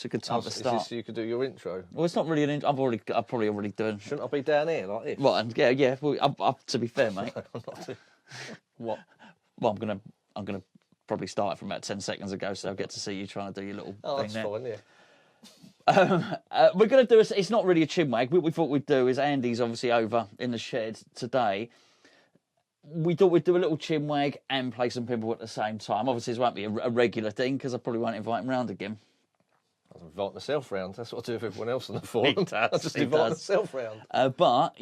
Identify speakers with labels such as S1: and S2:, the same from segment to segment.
S1: a good time to start.
S2: Is this so you could do your intro?
S1: Well, it's not really an intro. I'm probably already doing.
S2: Shouldn't I be down here like this?
S1: Well, and yeah. Well, to be fair, mate.
S2: What?
S1: Well, I'm gonna probably start from about 10 seconds ago, so I'll get to see you trying to do your little thing there.
S2: Fine, yeah.
S1: We're going to do it's not really a chinwag. What we thought we'd do is Andy's obviously over in the shed today. We thought we'd do a little chinwag and play some pinball at the same time. Obviously, this won't be a regular thing because I probably won't invite him round again.
S2: I'll invite myself round. That's what I do with everyone else on the forum.
S1: I
S2: just invite myself round.
S1: But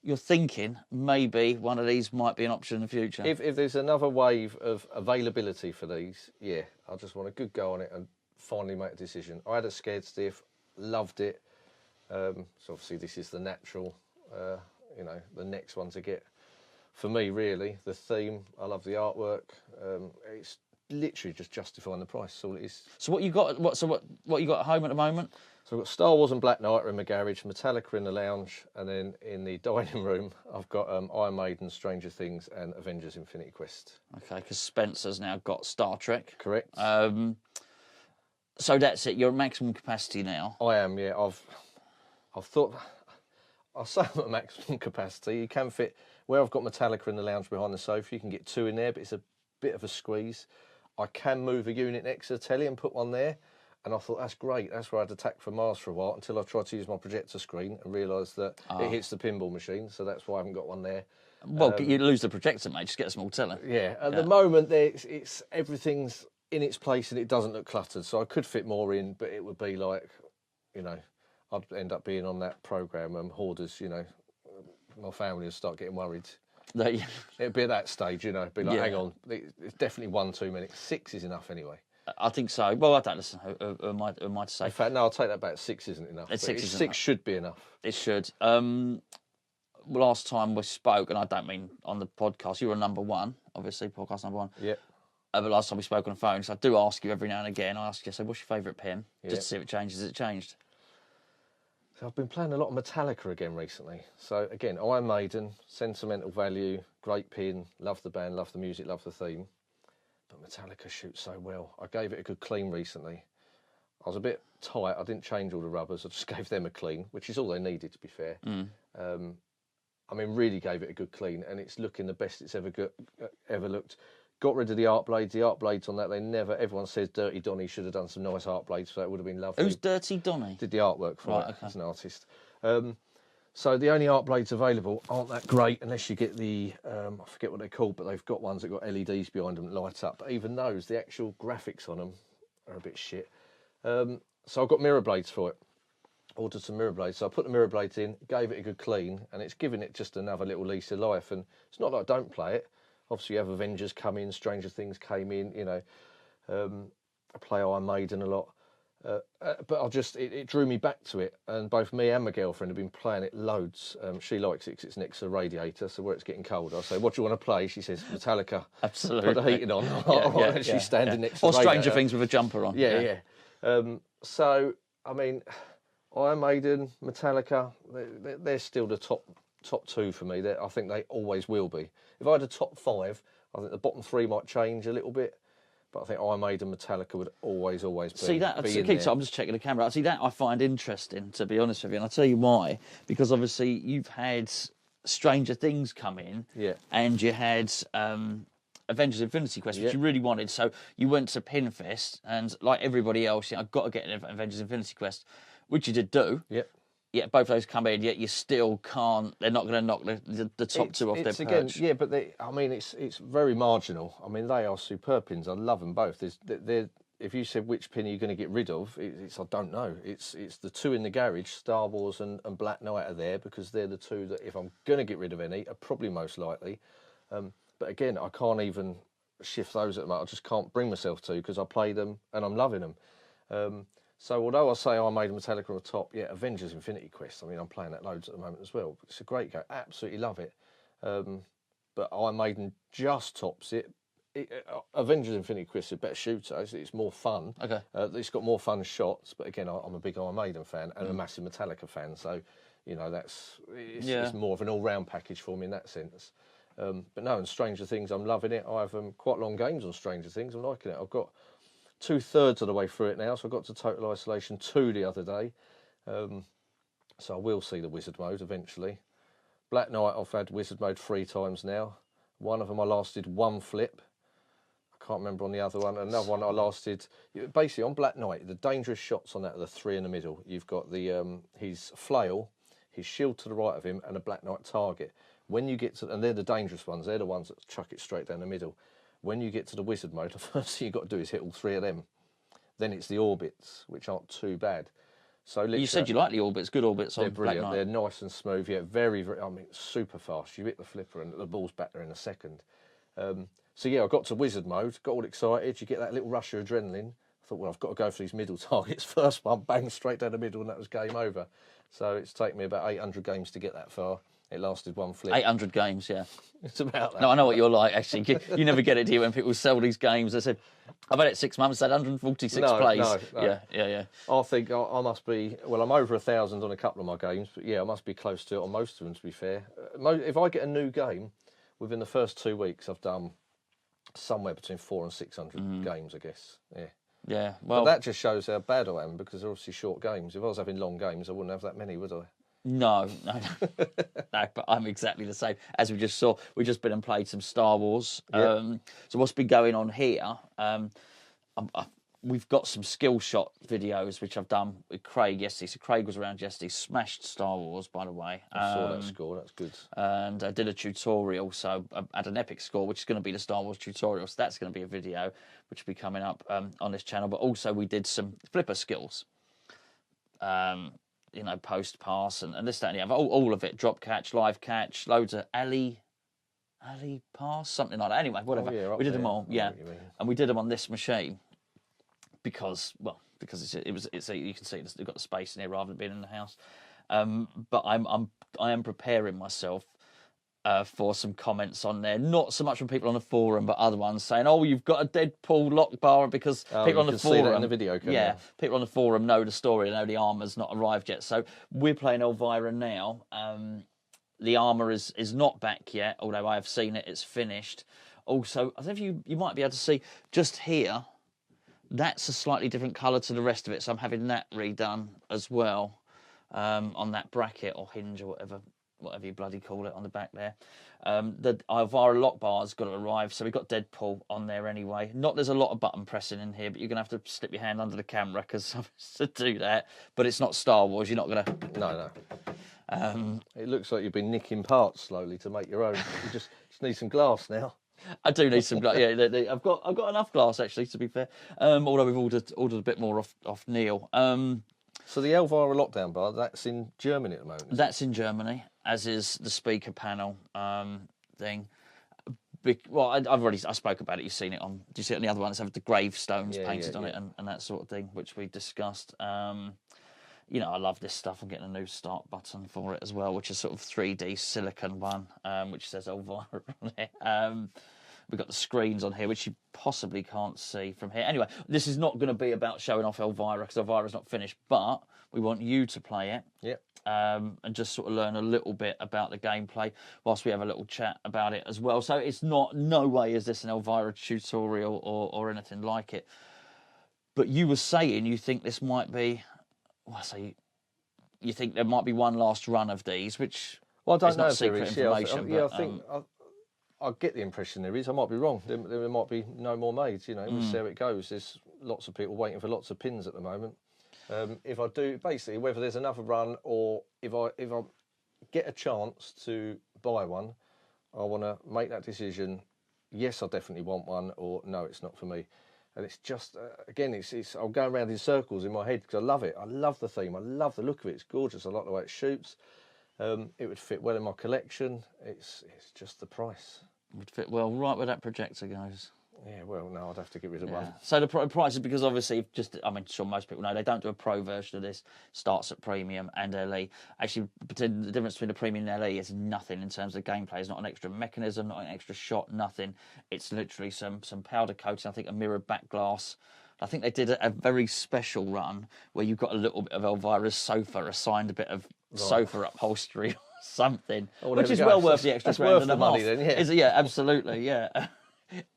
S1: you're thinking maybe one of these might be an option in the future.
S2: If there's another wave of availability for these, yeah, I just want a good go on it and finally make a decision. I had a scared stiff, loved it. So obviously this is the natural, the next one to get for me, really. The theme, I love the artwork. It's literally just justifying the price. That's all it is.
S1: So what you got? What you got at home at the moment?
S2: So I've got Star Wars and Black Knight in my garage, Metallica in the lounge, and then in the dining room I've got Iron Maiden, Stranger Things, and Avengers: Infinity Quest.
S1: Okay, because Spencer's now got Star Trek.
S2: Correct.
S1: So that's it. You're at maximum capacity now.
S2: I am. Yeah. I've thought. I'll say I'm at maximum capacity. You can fit where I've got Metallica in the lounge behind the sofa. You can get 2 in there, but it's a bit of a squeeze. I can move a unit next to the telly and put one there. And I thought, that's great. That's where I'd attack from Mars for a while until I tried to use my projector screen and realised that it hits the pinball machine. So that's why I haven't got one there.
S1: Well, you lose the projector, mate. Just get a small telly.
S2: Yeah. At the moment, it's everything's in its place and it doesn't look cluttered. So I could fit more in, but it would be like, I'd end up being on that programme, Hoarders, my family would start getting worried. It'd be at that stage, be like, hang on, it's definitely 1 too many. 6 is enough anyway.
S1: I think so. Well, I don't listen. Who am I to say?
S2: In fact, no, I'll take that back. 6 isn't enough. 6 should be enough.
S1: It should. Last time we spoke, and I don't mean on the podcast, you were number 1, obviously, podcast number 1.
S2: Yeah.
S1: But last time we spoke on the phone, so I do ask you every now and again, I ask you, so what's your favourite pen? Just to see if it changes. Has it changed?
S2: So I've been playing a lot of Metallica again recently. So again, Iron Maiden, sentimental value, great pin, love the band, love the music, love the theme. But Metallica shoots so well. I gave it a good clean recently. I was a bit tight. I didn't change all the rubbers. I just gave them a clean, which is all they needed, to be fair. Really gave it a good clean, and it's looking the best it's ever looked. Got rid of the art blades. The art blades on that, everyone says Dirty Donny should have done some nice art blades, so that would have been lovely.
S1: Who's Dirty Donny?
S2: Did the artwork for it as an artist. So the only art blades available aren't that great unless you get the, I forget what they're called, but they've got ones that got LEDs behind them that light up. But even those, the actual graphics on them are a bit shit. So I've got mirror blades for it. Ordered some mirror blades. So I put the mirror blades in, gave it a good clean, and it's given it just another little lease of life. And it's not that I don't play it. Obviously, you have Avengers come in, Stranger Things came in, I play Iron Maiden a lot. But it drew me back to it, and both me and my girlfriend have been playing it loads. She likes it because it's next to the radiator, so where it's getting cold, I say, what do you want to play? She says, Metallica.
S1: Absolutely.
S2: Put the heating on. She's standing next to the
S1: or
S2: radiator.
S1: Stranger Things with a jumper on.
S2: Yeah. So, Iron Maiden, Metallica, they're still the top 2 for me. I think they always will be. If I had a top 5, I think the bottom 3 might change a little bit. But I think Iron Maiden, Metallica would always be.
S1: See that? So I'm just checking the camera. See that I find interesting, to be honest with you, and I'll tell you why. Because obviously you've had Stranger Things come in, and you had Avengers: Infinity Quest, which you really wanted. So you went to Pinfest, and like everybody else, I've got to get an Avengers: Infinity Quest, which you did do. Yeah, both those come in, yet you still can't. They're not going to knock the top 2 off their perch.
S2: Again, but it's very marginal. They are superb pins. I love them both. If you said which pin are you going to get rid of, I don't know. It's the 2 in the garage, Star Wars and Black Knight are there because they're the 2 that if I'm going to get rid of any, are probably most likely. But again, I can't even shift those at the moment. I just can't bring myself to because I play them and I'm loving them. So although I say I made Metallica on the top, Avengers: Infinity Quest, I'm playing that loads at the moment as well. It's a great game, absolutely love it. But Iron Maiden just tops it. Avengers: Infinity Quest is a better shooter, it's more fun.
S1: Okay.
S2: It's got more fun shots, but again, I'm a big Iron Maiden fan and a massive Metallica fan, so, it's more of an all-round package for me in that sense. But no, and Stranger Things, I'm loving it. I have quite long games on Stranger Things, I'm liking it. I've got 2/3 of the way through it now, so I got to Total Isolation 2 the other day. So I will see the Wizard mode eventually. Black Knight, I've had Wizard mode 3 times now. One of them I lasted 1 flip. I can't remember on the other one. Another one I lasted... Basically, on Black Knight, the dangerous shots on that are the 3 in the middle. You've got the his flail, his shield to the right of him, and a Black Knight target. When you get to... And they're the dangerous ones. They're the ones that chuck it straight down the middle. When you get to the Wizard mode, the first thing you've got to do is hit all 3 of them. Then it's the orbits, which aren't too bad. So you
S1: said you like the orbits, good orbits on Black Knight.
S2: They're nice and smooth, yeah, very, very, I mean, super fast. You hit the flipper and the ball's back there in a second. So yeah, I got to Wizard mode, got all excited. You get that little rush of adrenaline. I thought, well, I've got to go for these middle targets. First one, bang, straight down the middle, and that was game over. So it's taken me about 800 games to get that far. It lasted 1 flip.
S1: 800 games, yeah.
S2: It's about that.
S1: No, I know what you're like, actually. You never get it, do you, when people sell these games? They said, I've had it 6 months, had 146 plays. No. Yeah.
S2: I think I must be, well, I'm over 1,000 on a couple of my games, but yeah, I must be close to it on most of them, to be fair. If I get a new game, within the first 2 weeks, I've done somewhere between 400 and 600 games, I guess.
S1: Yeah, well...
S2: But that just shows how bad I am, because they're obviously short games. If I was having long games, I wouldn't have that many, would I?
S1: No, but I'm exactly the same. As we just saw, we've just been and played some Star Wars. Yep. So what's been going on here, we've got some skill shot videos, which I've done with Craig yesterday. So Craig was around yesterday, smashed Star Wars, by the way.
S2: I saw that score, that's good.
S1: And I did a tutorial, so I had an epic score, which is going to be the Star Wars tutorial. So that's going to be a video, which will be coming up on this channel. But also we did some flipper skills. Post pass and this, that, and the other. All of it. Drop catch, live catch, loads of alley pass, something like that. Anyway, whatever. We did them all, yeah. And we did them on this machine because it's you can see it's got the space in here rather than being in the house. But I am preparing myself for some comments on there, not so much from people on the forum, but other ones saying, "Oh, you've got a Deadpool lock bar," because people on the forum, see that in the video, people on the forum know the story, know the armour's not arrived yet. So we're playing Elvira now. The armour is not back yet, although I have seen it. It's finished. Also, I don't know if you might be able to see just here. That's a slightly different colour to the rest of it, so I'm having that redone as well on that bracket or hinge or whatever you bloody call it on the back there. The Elvira lock bar's got to arrive, so we've got Deadpool on there anyway. There's a lot of button pressing in here, but you're going to have to slip your hand under the camera to do that. But it's not Star Wars, you're not going to...
S2: No. It looks like you've been nicking parts slowly to make your own. You just need some glass now.
S1: I do need some glass. Yeah, I've got enough glass, actually, to be fair. Although we've ordered a bit more off Neil.
S2: So the Elvira Lockdown Bar, that's in Germany at the moment?
S1: That's in Germany, as is the speaker panel thing. Well, I spoke about it. You've seen it on... Do you see it on the other one? It's have the gravestones painted on it and that sort of thing, which we discussed. I love this stuff. I'm getting a new start button for it as well, which is sort of 3D silicon one, which says Elvira on it. We've got the screens on here, which you possibly can't see from here. Anyway, this is not going to be about showing off Elvira, because Elvira's not finished, but we want you to play it.
S2: Yep.
S1: And just sort of learn a little bit about the gameplay whilst we have a little chat about it as well. So it's no way is this an Elvira tutorial or anything like it. But you were saying you think this might be... you think there might be one last run of these, which
S2: I don't know
S1: not
S2: if
S1: secret
S2: there is.
S1: information.
S2: I think I get the impression there is. I might be wrong. There might be no more made. We'll see how it goes. There's lots of people waiting for lots of pins at the moment. If I do, basically, whether there's another run or if I get a chance to buy one, I want to make that decision. Yes, I definitely want one, or no, it's not for me. And it's just, again, I'll go around in circles in my head because I love it. I love the theme. I love the look of it. It's gorgeous. I like the way it shoots. It would fit well in my collection. It's just the price.
S1: It would fit well right where that projector goes.
S2: Yeah, well, no, I'd have to get rid of one.
S1: So the price is because obviously, sure most people know, they don't do a pro version of this. Starts at premium and LE. Actually, the difference between the premium and LE is nothing in terms of gameplay. It's not an extra mechanism, not an extra shot, nothing. It's literally some powder coating, I think a mirrored back glass. I think they did a very special run where you've got a little bit of Elvira's sofa assigned a bit of sofa upholstery or something, which is well worth the extra grand and a half.
S2: Money, then, yeah.
S1: Yeah, absolutely, yeah.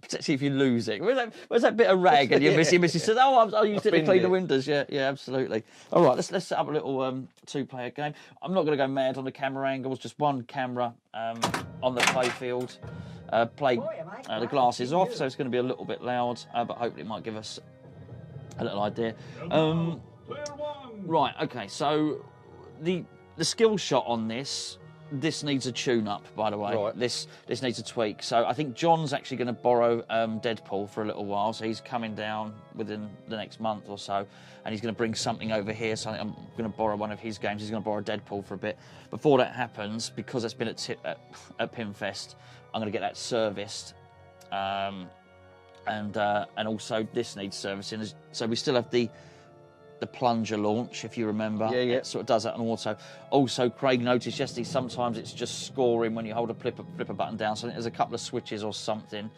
S1: Particularly if you lose it. Where's that bit of rag and you miss it? Says, I used it to clean the windows. Yeah, absolutely. All right, let's set up a little two-player game. I'm not going to go mad on the camera angles. Just one camera on the playfield. The glass is off, so it's going to be a little bit loud, but hopefully it might give us a little idea. Right, okay, so the skill shot on this needs a tune-up, by the way.
S2: Right.
S1: This needs a tweak. So I think John's actually going to borrow Deadpool for a little while, so he's coming down within the next month or so, and he's going to bring something over here, so I think I'm going to borrow one of his games. He's going to borrow Deadpool for a bit. Before that happens, because it's been at Pinfest, I'm going to get that serviced. And also this needs servicing. So we still have the plunger launch, if you remember.
S2: Yeah.
S1: It sort of does that on auto. Also, Craig noticed yesterday sometimes it's just scoring when you hold a flipper button down. So I think there's a couple of switches or something.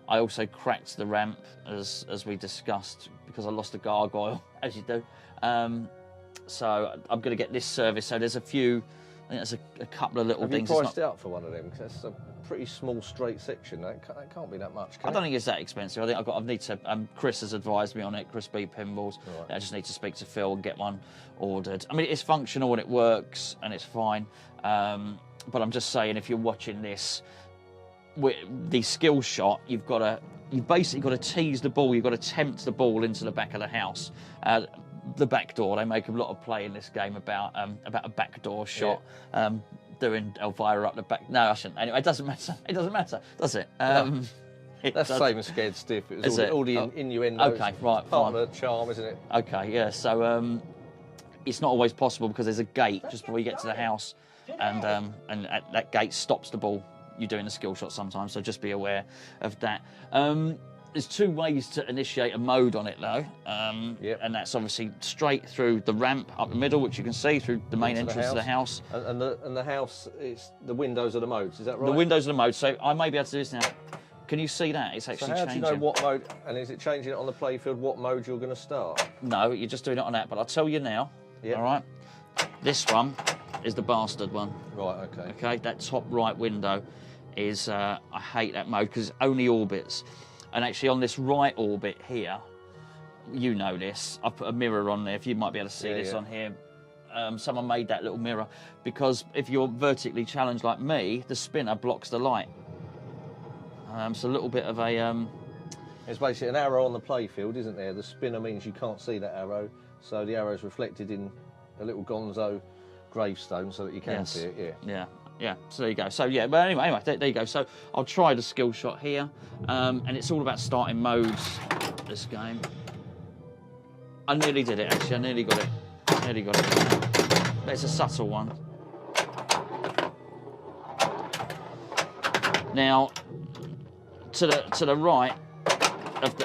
S1: I also cracked the ramp, as we discussed, because I lost a gargoyle, as you do. So I'm going to get this service. So there's a few, I think there's a couple of little things.
S2: Have you priced it out for one of them? Because that's a pretty small straight section. That can't be that much, can
S1: I don't think it's that expensive. I think I need to. Chris has advised me on it. Chris B Pinballs.
S2: Right.
S1: I just need to speak to Phil and get one ordered. I mean, it's functional and it works and it's fine. But I'm just saying, if you're watching this, with the skill shot, you've basically got to tease the ball. You've got to tempt the ball into the back of the house. The back door. They make a lot of play in this game about a backdoor shot. Yeah. Doing Elvira up the back. No, I shouldn't. Anyway, it doesn't matter. It doesn't matter, does it?
S2: No. That's the same as Scared Stiff. It was all the innuendos.
S1: Okay, right,
S2: part of the charm, isn't it?
S1: Okay, yeah. So it's not always possible because there's a gate just before you get to the house, and that gate stops the ball. You're doing a skill shot sometimes, so just be aware of that. There's two ways to initiate a mode on it, though, and that's obviously straight through the ramp up the middle, which you can see through the main entrance to the house.
S2: And the house, it's the windows of the modes, is that right?
S1: The windows of the modes. So I may be able to do this now. Can you see that? It's actually changing.
S2: So how do you know what mode, and is it changing it on the playfield, what mode you're going to start?
S1: No, you're just doing it on that, but I'll tell you now, all right? This one is the bastard one.
S2: Right, okay.
S1: Okay, that top right window is, I hate that mode because it only orbits. And actually on this right orbit here, you know this, I put a mirror on there, if you might be able to see this on here. Someone made that little mirror because if you're vertically challenged like me, the spinner blocks the light. It's a little bit of a...
S2: There's basically an arrow on the playfield, isn't there? The spinner means you can't see that arrow, so the arrow's reflected in a little Gonzo gravestone so that you can see it,
S1: Yeah, so there you go. So yeah, but anyway, there you go. So I'll try the skill shot here, and it's all about starting modes, this game. I nearly did it, actually. I nearly got it. But it's a subtle one. Now, to the right of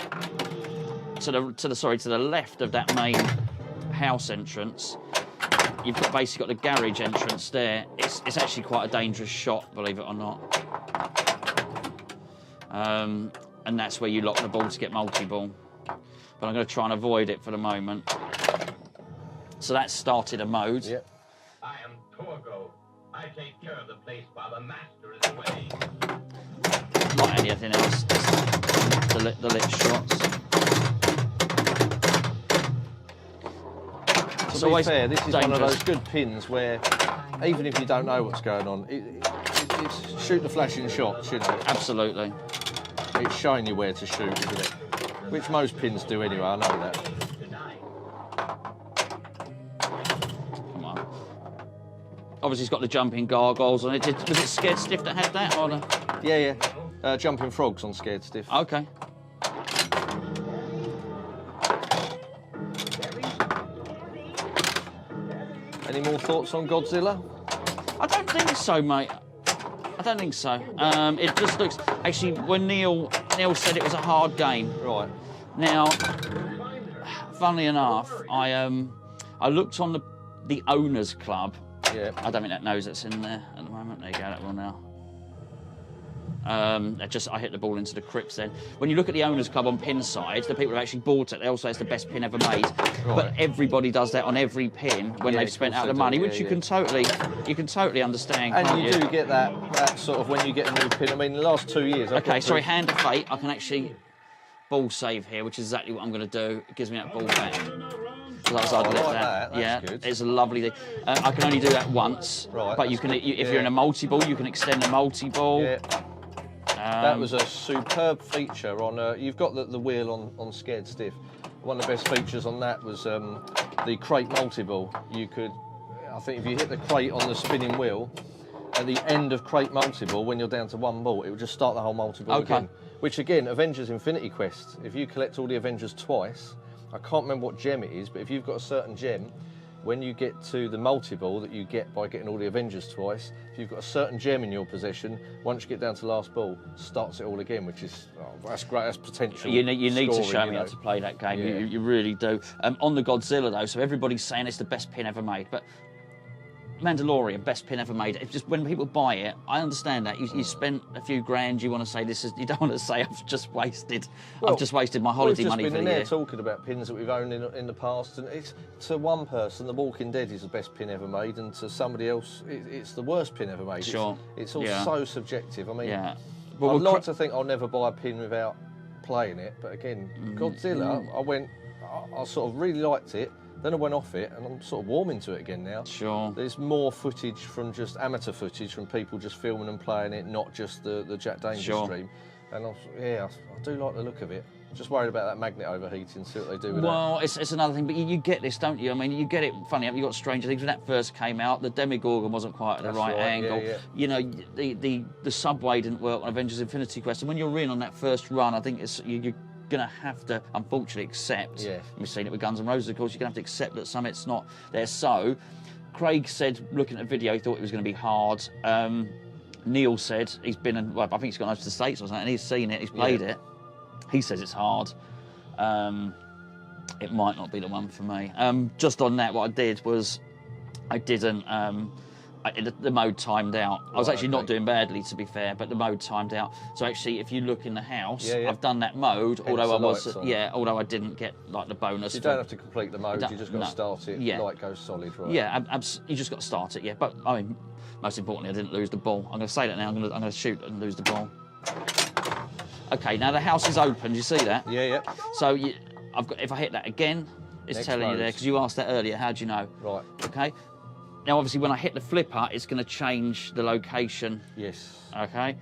S1: to the left of that main house entrance, you've basically got the garage entrance there. It's actually quite a dangerous shot, believe it or not. And that's where you lock the ball to get multi-ball. But I'm going to try and avoid it for the moment. So that started a mode.
S2: Yep.
S3: I am Torgo. I take care of the place while the master is away.
S1: Not anything else. Just the lit shots.
S2: To be fair, this is one of those good pins where, even if you don't know what's going on, it's shoot the flashing shots, you know.
S1: Absolutely.
S2: It's showing you where to shoot, isn't it? Which most pins do anyway, I know that.
S1: Come on. Obviously, it's got the jumping gargoyles on it. Was it Scared Stiff that had that? Or the...
S2: Yeah. Jumping frogs on Scared Stiff.
S1: Okay.
S2: Any more thoughts on Godzilla?
S1: I don't think so, mate. I don't think so. It just looks... Actually, when Neil said it was a hard game.
S2: Right.
S1: Now, funnily enough, I looked on the Owners Club.
S2: Yeah.
S1: I don't think that knows it's in there at the moment. There you go, that will now. I hit the ball into the crypts then. When you look at the Owners Club on pin side, the people who actually bought it, they also say it's the best pin ever made. Right. But everybody does that on every pin when they've spent out the money, which you can totally understand.
S2: And you do get that sort of when you get a new pin. I mean, the last 2 years.
S1: Okay, sorry, Hand of Fate. I can actually ball save here, which is exactly what I'm going to do. It gives me that ball back.
S2: I like that. That's good.
S1: It's a lovely thing. I can only do that once,
S2: right,
S1: but you can, if you're in a multi-ball, you can extend the multi-ball.
S2: Yeah. That was a superb feature on. You've got the wheel on Scared Stiff. One of the best features on that was the crate multi-ball. You could, I think, if you hit the crate on the spinning wheel, at the end of crate multi-ball, when you're down to one ball, it would just start the whole multi-ball again. Which again, Avengers Infinity Quest. If you collect all the Avengers twice. I can't remember what gem it is, but if you've got a certain gem, when you get to the multi-ball that you get by getting all the Avengers twice, if you've got a certain gem in your possession, once you get down to the last ball, starts it all again, which is, that's great, that's potential.
S1: You need to show me how to play that game, you really do. On the Godzilla though, so everybody's saying it's the best pin ever made, but Mandalorian, best pin ever made. It's just when people buy it, I understand that you spent a few grand. You want to say this is. You don't want to say I've just wasted my holiday money for the year. We've just been in there
S2: talking about pins that we've owned in the past, and it's to one person, The Walking Dead is the best pin ever made, and to somebody else, it's the worst pin ever made.
S1: Sure,
S2: it's all so subjective. I mean,
S1: I'd
S2: like to think I'll never buy a pin without playing it, but again, Godzilla, I sort of really liked it. Then I went off it, and I'm sort of warming to it again now.
S1: Sure.
S2: There's more footage from just amateur footage from people just filming and playing it, not just the Jack Danger stream. And I do like the look of it. Just worried about that magnet overheating, see what they do with that.
S1: Well, it's another thing, but you get this, don't you? I mean, you get it, funny, you got Stranger Things. When that first came out, the Demogorgon wasn't quite at the right angle.
S2: Yeah.
S1: You know, the subway didn't work on Avengers Infinity Quest. And when you're in on that first run, I think you're going to have to, unfortunately, accept.
S2: Yeah.
S1: We've seen it with Guns N' Roses, of course. You're going to have to accept that some it's not there. So, Craig said, looking at the video, he thought it was going to be hard. Neil said he's been, I think he's gone over to the States or something, and he's seen it, he's played it. He says it's hard. It might not be the one for me. Just on that, what I did was I didn't. The mode timed out. I was actually not doing badly, to be fair, but the mode timed out. So actually, if you look in the house, I've done that mode. Although I didn't get like the bonus.
S2: So you don't have to complete the mode. You just got to start it. Light goes solid, right?
S1: Yeah, you just got to start it. Yeah, but I mean, most importantly, I didn't lose the ball. I'm going to say that now. I'm going to shoot and lose the ball. Okay, now the house is open. Do you see that?
S2: Yeah.
S1: So if I hit that again, it's telling you there, because you asked that earlier. How do you know?
S2: Right.
S1: Okay. Now, obviously, when I hit the flipper, it's going to change the location.
S2: Yes.
S1: Okay.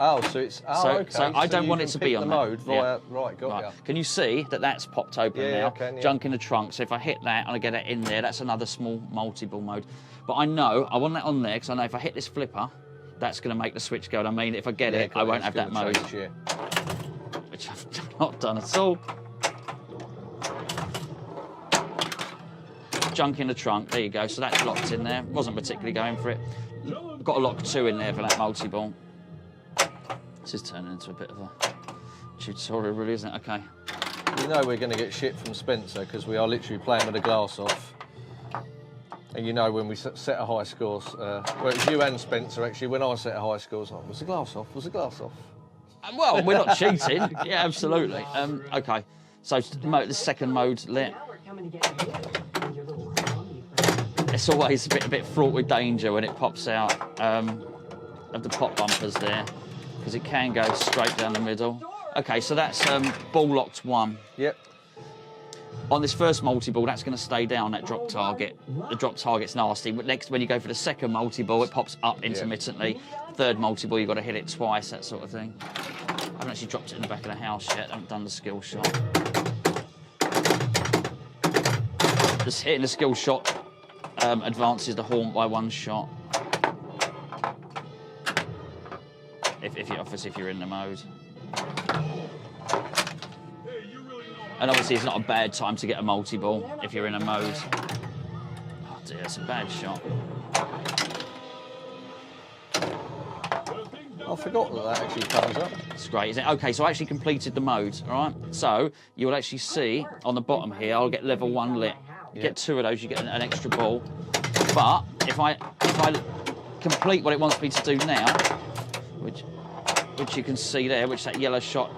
S2: Oh, so it's okay.
S1: So I don't want it to be on
S2: the mode.
S1: Right,
S2: got ya.
S1: Can you see that that's popped open now?
S2: Yeah, I can,
S1: Junk in the trunk. So if I hit that and I get it in there, that's another small multi-ball mode. But I know I want that on there because I know if I hit this flipper, that's going to make the switch go. And I mean, if I get it, I won't have that mode. Which I've not done at all. Junk in the trunk, there you go. So that's locked in there. Wasn't particularly going for it. Got a lock 2 in there for that multi-ball. This is turning into a bit of a tutorial, really, isn't it? Okay.
S2: You know we're going to get shit from Spencer because we are literally playing with the glass off. And you know when we set a high score, well, it was you and Spencer actually, when I set a high score, like, was the glass off? Was the glass off?
S1: Well, we're not cheating. Yeah, absolutely. Okay, so the second mode lit. It's always a bit fraught with danger when it pops out of the pop bumpers there, because it can go straight down the middle. Okay, so that's ball locked 1.
S2: Yep.
S1: On this first multi-ball, that's going to stay down, that drop target. The drop target's nasty, but next, when you go for the second multi-ball, it pops up intermittently. Third multi-ball, you've got to hit it twice, that sort of thing. I haven't actually dropped it in the back of the house yet. I haven't done the skill shot. Just hitting the skill shot advances the haunt by 1 shot. If you're in the mode. And obviously it's not a bad time to get a multi-ball if you're in a mode. Oh dear, it's a bad shot.
S2: I forgot that actually comes up.
S1: It's great, isn't it? Okay, so I actually completed the mode, all right? So you'll actually see on the bottom here, I'll get level 1 lit. You get 2 of those, you get an extra ball. But if I complete what it wants me to do now, which which you can see there, which that yellow shot,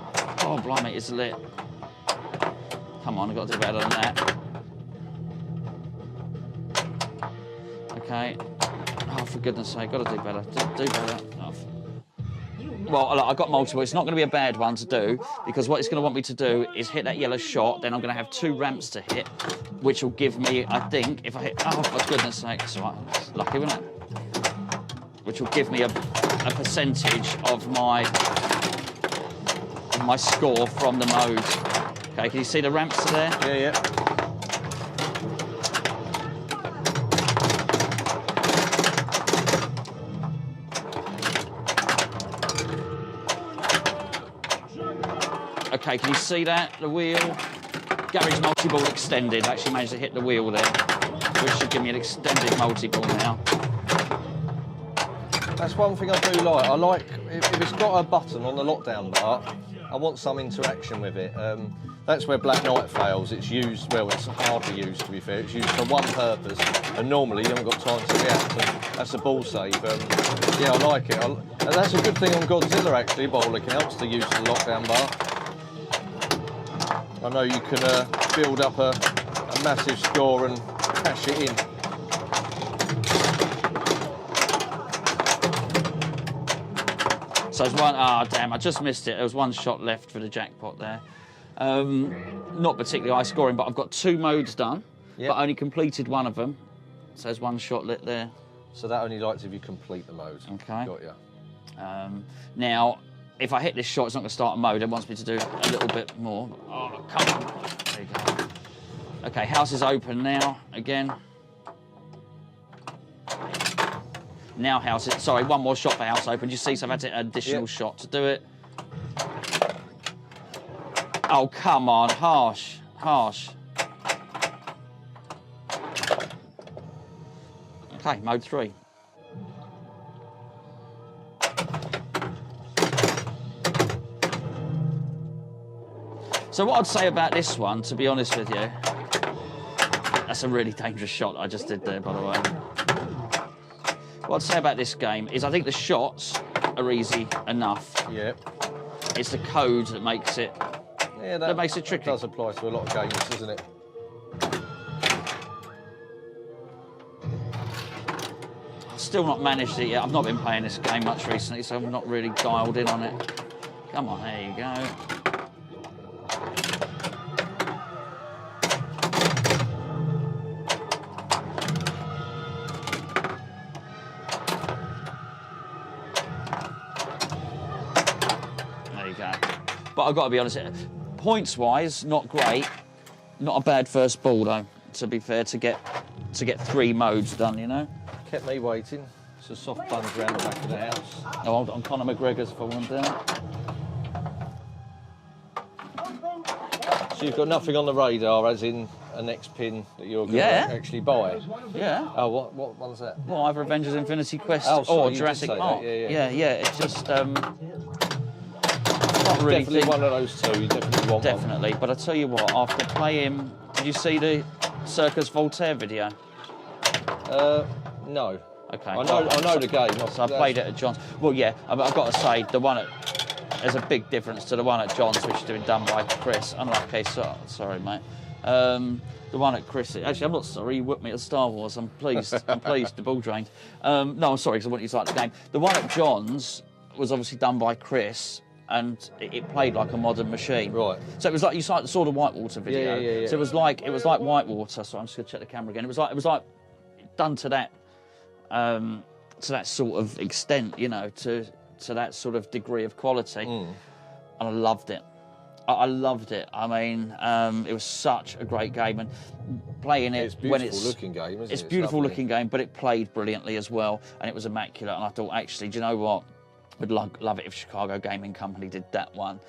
S1: oh blimey, it's lit. Come on, I've got to do better than that. Okay. Oh, for goodness sake, got to do better. Do better. Oh. Well, I've got multiple. It's not going to be a bad one to do, because what it's going to want me to do is hit that yellow shot, then I'm going to have 2 ramps to hit, which will give me, I think, if I hit... Oh, for goodness sake, it's all right. It's lucky, wasn't it? Which will give me a percentage of my score from the mode. Okay, can you see the ramps there?
S2: Yeah.
S1: Okay, can you see that? The wheel. Garage multi-ball extended. I actually managed to hit the wheel there, which should give me an extended multi-ball now.
S2: That's one thing I do like. I like if it's got a button on the lockdown bar, I want some interaction with it. That's where Black Knight fails. It's used, well, it's hardly used to be fair. It's used for one purpose, and normally you haven't got time to react. And that's a ball save. Yeah, I like it. And that's a good thing on Godzilla actually, by all accounts, to use the lockdown bar. I know you can build up a massive score and cash it in.
S1: So there's one, damn, I just missed it. There was one shot left for the jackpot there. Not particularly high scoring, but I've got 2 modes done, but only completed one of them. So there's one shot lit there.
S2: So that only lights if you complete the mode.
S1: Okay.
S2: Got ya.
S1: Now, if I hit this shot, it's not going to start a mode. It wants me to do a little bit more. Oh, come on. There you go. Okay, house is open now, again. Now house is, sorry, one more shot for house open. You see, so I've had to an additional shot to do it. Oh, come on, harsh. Okay, mode 3. So what I'd say about this one, to be honest with you, that's a really dangerous shot I just did there, by the way. What I'd say about this game is I think the shots are easy enough.
S2: Yeah.
S1: It's the code that makes it that makes it tricky.
S2: That does apply to a lot of games, doesn't it?
S1: I've still not managed it yet. I've not been playing this game much recently, so I'm not really dialed in on it. Come on, there you go. But I've got to be honest, points-wise, not great. Not a bad first ball, though, to be fair, to get 3 modes done, you know?
S2: Kept me waiting. It's a soft bunge around the back of the house.
S1: Oh, hold on, Conor McGregor's for one down.
S2: So you've got nothing on the radar, as in a next pin that you're going to actually buy?
S1: Yeah.
S2: Oh, what one's that?
S1: Well, either Avengers Infinity Quest or Jurassic Park.
S2: Yeah,
S1: it's just... not really
S2: definitely one of those 2. You definitely want
S1: Definitely,
S2: one.
S1: but I tell you what, after playing, did you see the Circus Voltaire video?
S2: No.
S1: Okay.
S2: I know the game.
S1: So I played it at John's. Well, yeah, I've got to say the one at there's a big difference to the one at John's, which is done by Chris. Unlucky, sorry, mate. The one at Chris. Actually, I'm not sorry. You whipped me at Star Wars. I'm pleased. I'm pleased. The ball drained. No, I'm sorry because I want you to like the game. The one at John's was obviously done by Chris. And it played like a modern machine. Right. So it was like you saw the Whitewater video. Yeah. So it was like Whitewater. So I'm just gonna check the camera again. It was like done to that sort of extent, you know, to that sort of degree of quality. And I loved it. I loved it. I mean, it was such a great game, and playing it when it's
S2: looking game, isn't it?
S1: It's beautiful looking game, but it played brilliantly as well, and it was immaculate. And I thought, actually, do you know what? I'd love it if Chicago Gaming Company did that one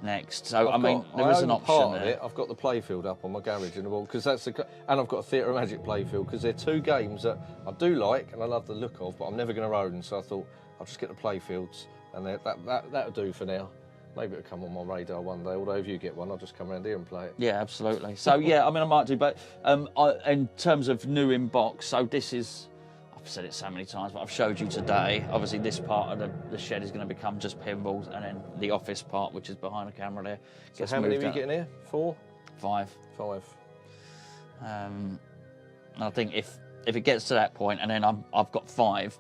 S1: next. So there is an option there.
S2: I've got the playfield up on my garage in the wall because and I've got a Theatre of Magic playfield because they're 2 games that I do like and I love the look of, but I'm never going to own. So I thought I'll just get the playfields, and that'll do for now. Maybe it'll come on my radar one day. Although if you get one, I'll just come around here and play it.
S1: Yeah, absolutely. So yeah, I mean, I might do, but in terms of new in box, so this is. I said it so many times, but I've showed you today. Obviously, this part of the shed is going to become just pinballs, and then the office part, which is behind the camera there,
S2: gets how many are you getting here? 4?
S1: 5.
S2: 5.
S1: And I think if it gets to that point, and then I've got 5,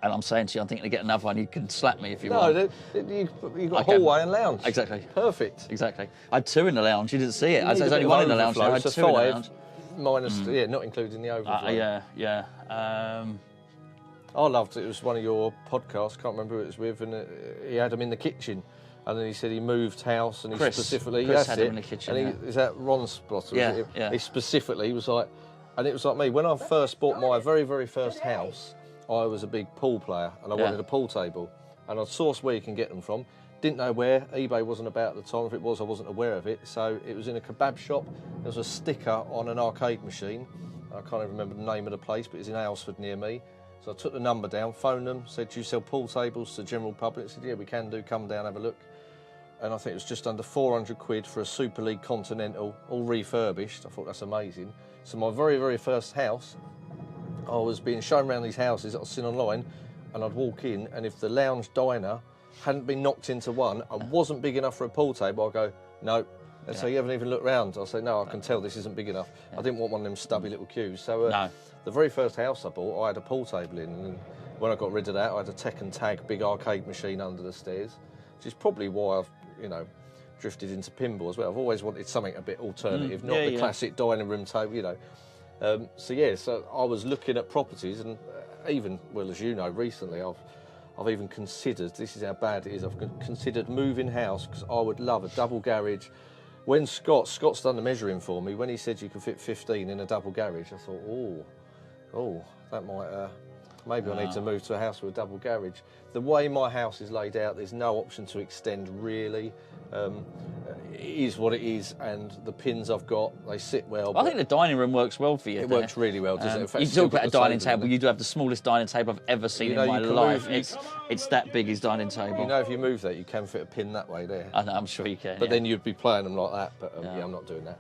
S1: and I'm saying to you, I'm thinking to get another one, you can slap me if you want.
S2: No, you've got hallway and lounge.
S1: Exactly.
S2: Perfect.
S1: Exactly. I had 2 in the lounge. You didn't see it. There's only 1 in the lounge. I had 2 in the lounge.
S2: Minus, not including the overflow.
S1: Yeah.
S2: I loved it. It was one of your podcasts. Can't remember who it was with, and he had them in the kitchen, and then he said he moved house, and he specifically
S1: Chris had him in the kitchen.
S2: And is that Ron's spot?
S1: Yeah.
S2: He specifically was like, and it was like me when I first bought my very, very first house. I was a big pool player, and I wanted a pool table, and I'd source where you can get them from. Didn't know where. eBay wasn't about at the time. If it was, I wasn't aware of it. So it was in a kebab shop. There was a sticker on an arcade machine. I can't even remember the name of the place, but it was in Aylesford near me. So I took the number down, phoned them, said, do you sell pool tables to the general public? They said, yeah, we can do. Come down, have a look. And I think it was just under 400 quid for a Super League Continental, all refurbished. I thought that's amazing. So my very, very first house, I was being shown around these houses that I was seeing online, and I'd walk in, and if the lounge diner hadn't been knocked into one and wasn't big enough for a pool table, I'd go, no. And so you haven't even looked round. I'll say, no, I can tell this isn't big enough. I didn't want one of them stubby little queues. So the very first house I bought, I had a pool table in, and when I got rid of that, I had a Tech and Tag big arcade machine under the stairs, which is probably why I've, drifted into pinball as well. I've always wanted something a bit alternative, not the classic dining room table, So I was looking at properties, and even, well, as you know, recently I've even considered, this is how bad it is, I've considered moving house because I would love a double garage. When Scott's done the measuring for me, when he said you could fit 15 in a double garage, I thought, that might, maybe I need to move to a house with a double garage. The way my house is laid out, there's no option to extend really. It is what it is, and the pins I've got, they sit well.
S1: I think the dining room works well for you.
S2: It works really well, doesn't it? In fact,
S1: you talk about a dining table, you do have the smallest dining table I've ever seen in my life. It's that big, his dining table.
S2: You know, if you move that, you can fit a pin that way there.
S1: I know, I'm sure you can.
S2: But then you'd be playing them like that, but I'm not doing that.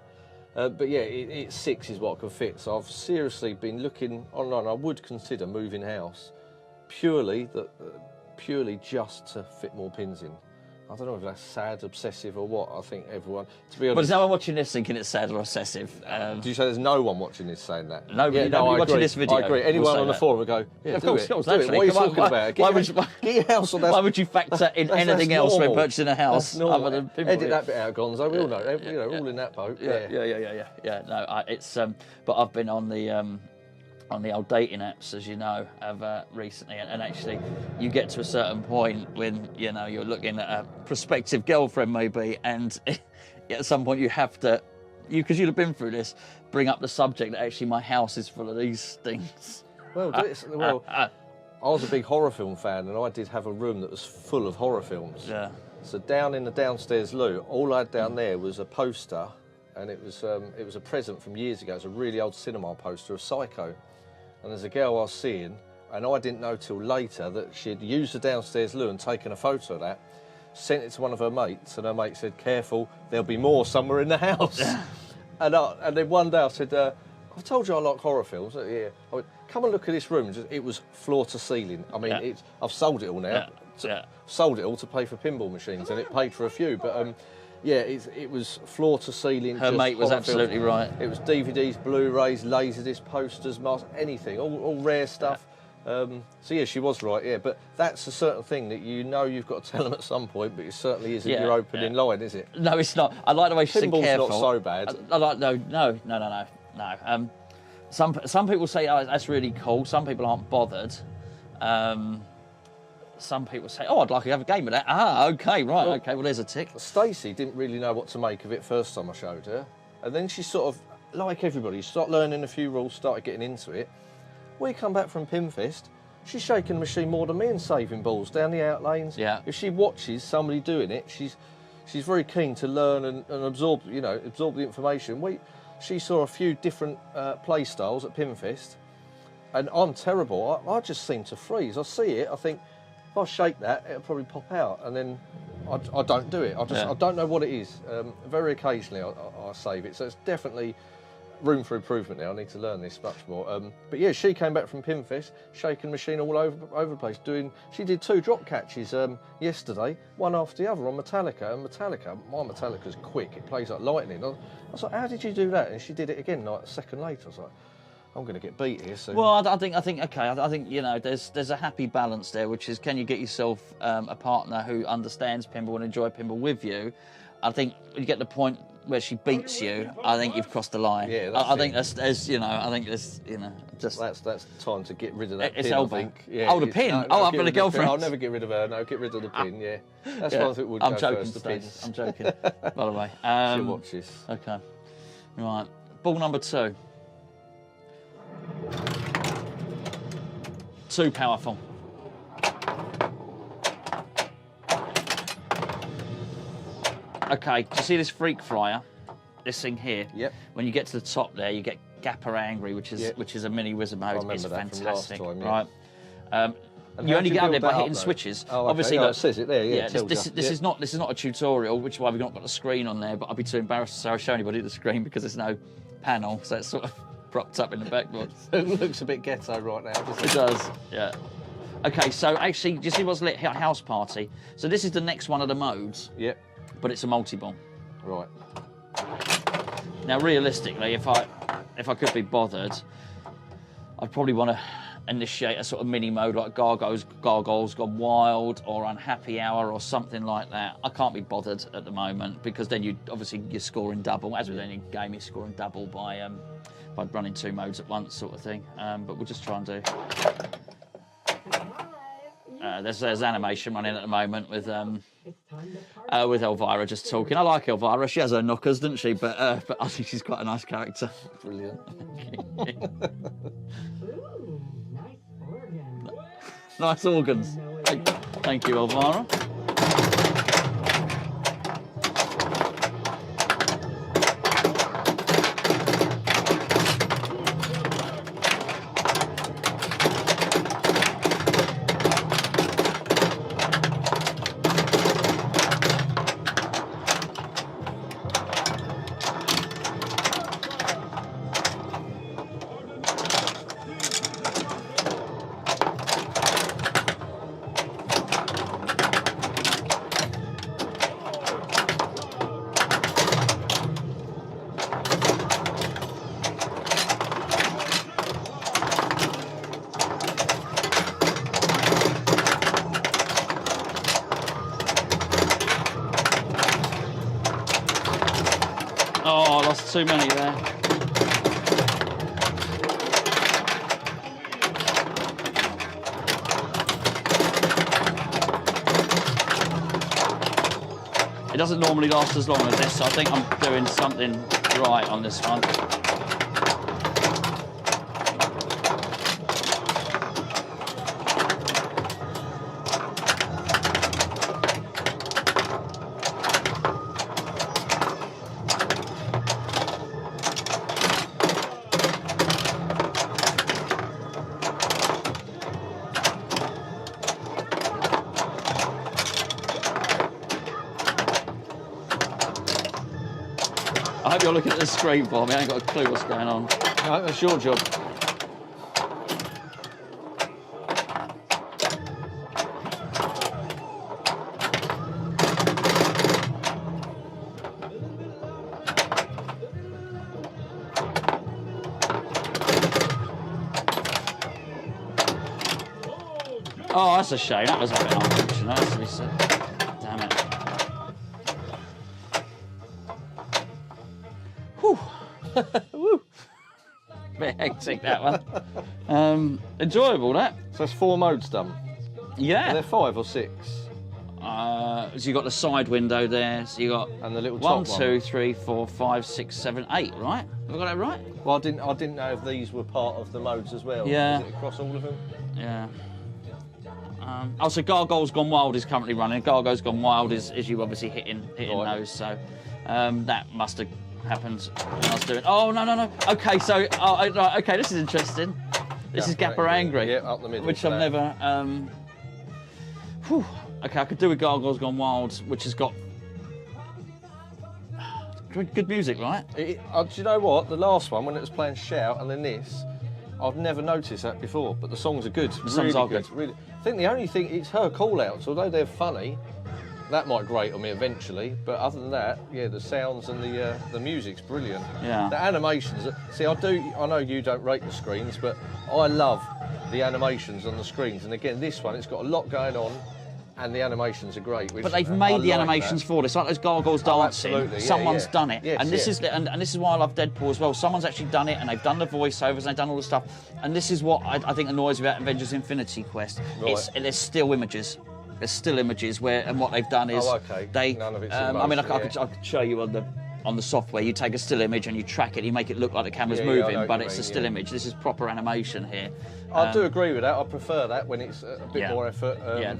S2: But yeah, it's 6 is what I can fit. So I've seriously been looking online. I would consider moving house purely just to fit more pins in. I don't know if that's sad, obsessive, or what. I think everyone, to be honest.
S1: But is no one watching this thinking it's sad or obsessive?
S2: Do you say there's no one watching this saying that?
S1: Nobody, nobody watching this video.
S2: I agree. Anyone on the forum would go, yeah,
S1: of course,
S2: do it.
S1: Naturally.
S2: What are you talking about? Get your house on that.
S1: Why would you factor in anything else when purchasing a house other than pinball?
S2: Edit that bit out, Gonzo. We all know. We're all in that boat.
S1: Yeah. No, it's but I've been on the old dating apps, as you know, recently, and actually you get to a certain point when, you're looking at a prospective girlfriend maybe, and at some point you have to, because you'd have been through this, bring up the subject that actually my house is full of these things.
S2: Well, I was a big horror film fan, and I did have a room that was full of horror films.
S1: Yeah.
S2: So down in the downstairs loo, all I had down there was a poster, and it was a present from years ago. It was a really old cinema poster of Psycho. And there's a girl I was seeing, and I didn't know till later that she'd used the downstairs loo and taken a photo of that, sent it to one of her mates, and her mate said, careful, there'll be more somewhere in the house. and then one day I said, I've told you I like horror films. Yeah. I went, come and look at this room. It was floor to ceiling. I mean, I've sold it all now. Sold it all to pay for pinball machines, and it paid for a few, but... it was floor to ceiling.
S1: Her mate was absolutely right.
S2: It was DVDs, Blu-rays, Laserdisc, posters, anything, all rare stuff. She was right, but that's a certain thing that you've got to tell them at some point, but it certainly isn't your opening line, is it?
S1: No, it's not. I like the way she said careful.
S2: Pinball's not so bad.
S1: I like, no. Some people say, oh, that's really cool. Some people aren't bothered. Some people say, oh, I'd like to have a game of that. Okay, right, well, there's a tick.
S2: Stacey didn't really know what to make of it first time I showed her. And then she sort of, like everybody, start learning a few rules, started getting into it. We come back from Pinfest, she's shaking the machine more than me and saving balls down the out lanes.
S1: Yeah.
S2: If she watches somebody doing it, she's very keen to learn and absorb the information. She saw a few different play styles at Pinfest, and I'm terrible. I just seem to freeze. I see it, I think, if I shake that, it'll probably pop out, and then I don't do it. I don't know what it is. Very occasionally I save it, so it's definitely room for improvement now. I need to learn this much more. But yeah, she came back from Pinfest, shaking machine all over the place. She did 2 drop catches yesterday, one after the other on Metallica. And my Metallica's quick. It plays like lightning. I was like, how did you do that? And she did it again like a second later. I was like, I'm going to get beat here soon.
S1: Well, I think there's a happy balance there, which is, can you get yourself a partner who understands pinball and enjoy pinball with you? I think when you get to the point where she beats you, I think you've crossed the line.
S2: Yeah,
S1: I think there's just
S2: that's time to get rid of that
S1: it's
S2: pin.
S1: elbow.
S2: I think. Yeah,
S1: the pin. I've got a girlfriend.
S2: I'll never get rid of her. No, get rid of the pin. Yeah, that's what I think would
S1: I'm
S2: go
S1: joking,
S2: first. The
S1: Stace.
S2: pins.
S1: I'm joking. By the way,
S2: She watches.
S1: Okay, right. Ball number 2. Too powerful. Okay, do you see this freak flyer? This thing here?
S2: Yep.
S1: When you get to the top there, you get Gapper Angry, which is a mini wizard mode.
S2: remember
S1: It's
S2: that from
S1: fantastic,
S2: last time, yeah.
S1: right?
S2: And
S1: You
S2: how
S1: only
S2: do you
S1: get up there
S2: build
S1: by
S2: that
S1: hitting
S2: though?
S1: switches.
S2: Oh, okay.
S1: Obviously,
S2: it says it there. Yeah, it tells
S1: this
S2: you.
S1: is not a tutorial, which is why we've not got the screen on there. But I'd be too embarrassed to show anybody the screen because there's no panel, so it's sort of propped up in the backboard.
S2: It looks a bit ghetto right now, doesn't
S1: It does, yeah. Okay, so actually, do you see what's lit? House Party. So this is the next one of the modes.
S2: Yep.
S1: But it's a multi-ball.
S2: Right.
S1: Now, realistically, if I could be bothered, I'd probably want to initiate a sort of mini mode like Gargoyles Gone Wild or Unhappy Hour or something like that. I can't be bothered at the moment because then you're scoring double. As with any game, you're scoring double by running 2 modes at once, sort of thing. But we'll just try and do. There's animation running at the moment with Elvira just talking. I like Elvira. She has her knockers, doesn't she? But I think she's quite a nice character.
S2: Brilliant.
S1: Nice organs. Thank you, Elvira. Oh, I lost too many there. It doesn't normally last as long as this, so I think I'm doing something right on this one. I hope you're looking at the screen for me. I ain't got a clue what's going on.
S2: No, that's your job.
S1: Oh, that's a shame. That was a bit unfortunate, as we said. Damn it. Whew. Woo. Bit hectic, that one. Enjoyable, that.
S2: So that's 4 modes done.
S1: Yeah.
S2: Are there 5 or 6?
S1: So you got the side window there. So you got
S2: And the little
S1: 1,
S2: top
S1: 2, 3, 4, 5, 6, 7, 8. Right? Have I got that right?
S2: Well, I didn't know if these were part of the modes as well.
S1: Yeah.
S2: Is it across all of them?
S1: Yeah. So Gargoyles Gone Wild is currently running. Gargoyles Gone Wild is you obviously hitting
S2: Right.
S1: those. So that must have happened when I was doing. Oh no. Okay, so right, okay, this is interesting. This is Gapper Angry.
S2: Yeah, up the middle.
S1: Which I've never. Okay, I could do with Gargoyles Gone Wild, which has got good music, right?
S2: Do you know what? The last one, when it was playing Shout, and then this, I've never noticed that before, but the songs are good.
S1: The songs are good.
S2: Really. I think the only thing, it's her call-outs, although they're funny, that might grate on me eventually, but other than that, yeah, the sounds and the music's brilliant.
S1: Yeah.
S2: The animations, see, I know you don't rate the screens, but I love the animations on the screens, and again, this one, it's got a lot going on, and the animations are great.
S1: But they've made the animations for this, like those gargoyles dancing.
S2: Absolutely.
S1: Someone's done it,
S2: Yes,
S1: and this is why I love Deadpool as well. Someone's actually done it, and they've done the voiceovers, and they've done all the stuff. And this is what I think annoys me about Avengers: Infinity Quest.
S2: Right.
S1: There's still images. There's still images and what they've done is
S2: None of it's
S1: I mean, I could show you on the software. You take a still image and you track it. You make it look like the camera's moving, but it's a still image. This is proper animation here.
S2: I do agree with that. I prefer that when it's a bit more effort. I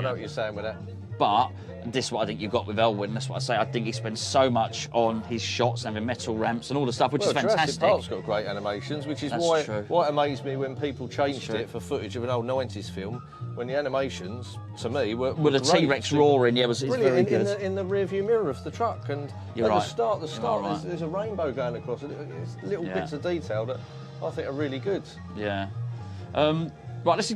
S2: know what you're saying with that.
S1: But this is what I think you've got with Elwyn. That's what I say. I think he spends so much on his shots and having metal ramps and all the stuff, which is fantastic.
S2: Jurassic Park's got great animations, which is why it amazed me when people changed it for footage of an old 90s film, when the animations, to me, were
S1: with a T-Rex roaring, it's very good.
S2: In the rearview mirror of the truck, and
S1: You're right.
S2: the start, there's a rainbow going across it. It's little bits of detail that I think are really good.
S1: Yeah. Right,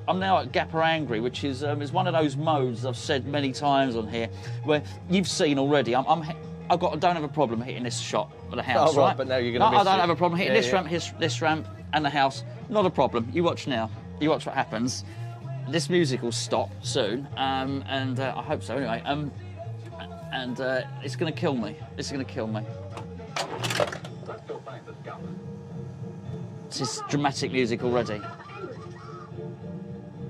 S1: I'm now at Gapper Angry, which is one of those modes I've said many times on here, where you've seen already. I don't have a problem hitting this shot of the house, right?
S2: But now you're going to miss
S1: I don't have a problem hitting this ramp, and the house. Not a problem. You watch now. You watch what happens. This music will stop soon, and I hope so anyway. And it's going to kill me. It's going to kill me.
S3: Let's go find the scout.
S1: This is dramatic music already.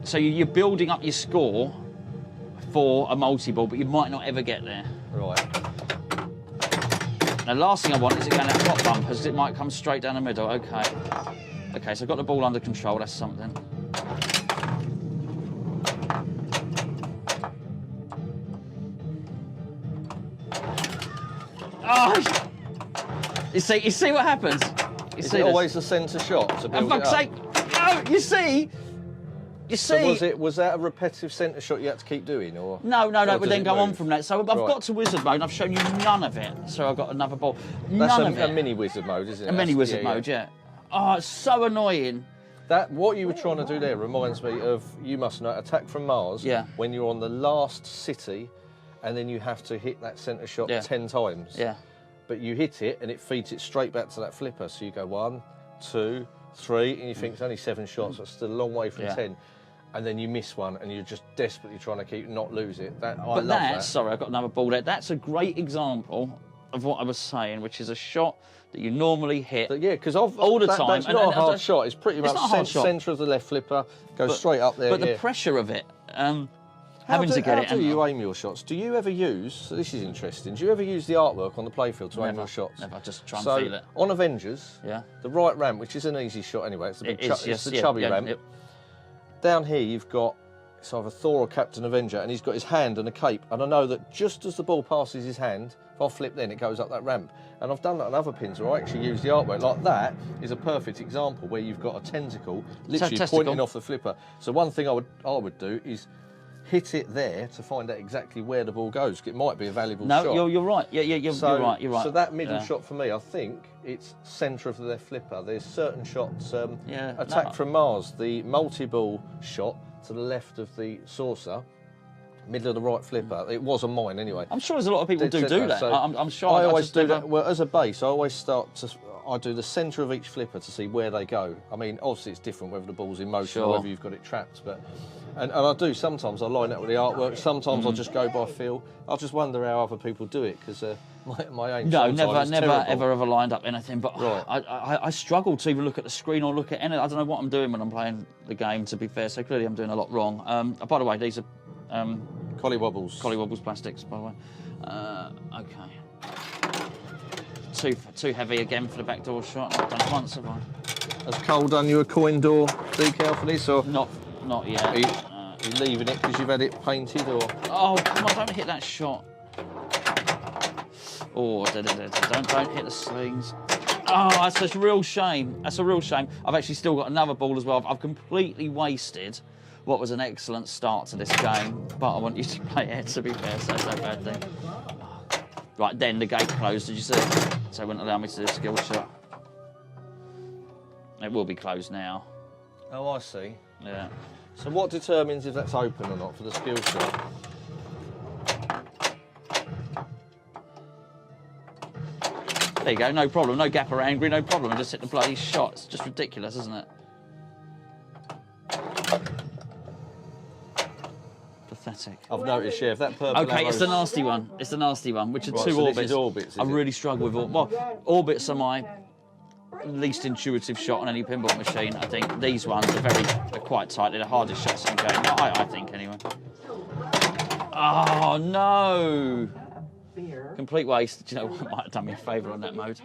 S1: So you're building up your score for a multi-ball, but you might not ever get there.
S2: Right.
S1: Now, the last thing I want is it going to have top bumpers. It might come straight down the middle. Okay. Okay, so I've got the ball under control. That's something. Oh! You see what happens?
S2: Is it always the centre shot to build it up?
S1: For fuck's sake! No, you see.
S2: So was that a repetitive centre shot you had to keep doing, or
S1: no? But then go on from that. So I've got to wizard mode, and I've shown you none of it. So I've got another ball.
S2: That's a mini wizard mode, isn't it?
S1: A mini wizard mode, yeah. Oh, it's so annoying.
S2: What you were trying to do there reminds me of, you must know, Attack from Mars.
S1: Yeah.
S2: When you're on the last city, and then you have to hit that centre shot 10 times.
S1: Yeah.
S2: But you hit it, and it feeds it straight back to that flipper. So you go 1, 2, 3, and you think it's only 7 shots. That's still a long way from 10. And then you miss one, and you're just desperately trying to not lose it. I love that.
S1: Sorry, I've got another ball there. That's a great example of what I was saying, which is a shot that you normally hit.
S2: Because
S1: all the time.
S2: That's not a hard shot. It's pretty much centre of the left flipper, goes straight up there.
S1: But the pressure of it, having to get it.
S2: How do you aim your shots? Do you ever use? So this is interesting. Do you ever use the artwork on the playfield to aim your shots?
S1: Never. Just try and feel it.
S2: On Avengers, the right ramp, which is an easy shot anyway. It's the chubby ramp. Yep. Down here, you've got, it's either Thor or Captain Avenger, and he's got his hand on a cape. And I know that just as the ball passes his hand, if I flip then, it goes up that ramp. And I've done that on other pins where I actually use the artwork. Like that is a perfect example where you've got a tentacle literally pointing off the flipper. So one thing I would do is hit it there to find out exactly where the ball goes. It might be a valuable shot.
S1: No, you're right. You're right.
S2: So that middle shot for me, I think it's centre of the left flipper. There's certain shots. Attack from Mars, the multi-ball shot to the left of the saucer, middle of the right flipper. It was on mine anyway.
S1: I'm sure there's a lot of people do that. So I'm sure.
S2: I always do that. Well, as a base, I do the centre of each flipper to see where they go. I mean, obviously it's different whether the ball's in motion or whether you've got it trapped, but. And I do sometimes. I line up with the artwork. Sometimes I'll just go by feel. I just wonder how other people do it because my aim. No,
S1: never,
S2: terrible.
S1: ever lined up anything. But
S2: right.
S1: I struggle to even look at the screen or look at anything. I don't know what I'm doing when I'm playing the game. To be fair, so clearly I'm doing a lot wrong. By the way, these are
S2: Collie Wobbles.
S1: Collie Wobbles plastics. By the way, okay. Too heavy again for the backdoor shot. I've done it once, have I?
S2: Has Cole done you a coin door decal for this or
S1: Not yet.
S2: Are you leaving it because you've had it painted, or?
S1: Oh, come on! Don't hit that shot. Oh, don't hit the slings. Oh, that's a real shame. That's a real shame. I've actually still got another ball as well. I've completely wasted what was an excellent start to this game. But I want you to play it. To be fair, so it's no bad thing. Right, then the gate closed, did you see? So it wouldn't allow me to do a skill shot. It will be closed now.
S2: Oh, I see.
S1: Yeah.
S2: So what determines if that's open or not for the skill shot?
S1: There you go, no problem. No gap or angry, no problem. I just hit the bloody shot. It's just ridiculous, isn't it? Pathetic.
S2: I've noticed, yeah, if that purple
S1: Okay, it's the nasty one. It's the nasty one, which are
S2: Right,
S1: two
S2: so
S1: orbits.
S2: This is orbits,
S1: I really struggle with orbits are my least intuitive shot on any pinball machine. I think these ones are quite tight. They're the hardest shots in the game. I think anyway. Oh no! Complete waste. Do you know what? Might have done me a favour on that mode.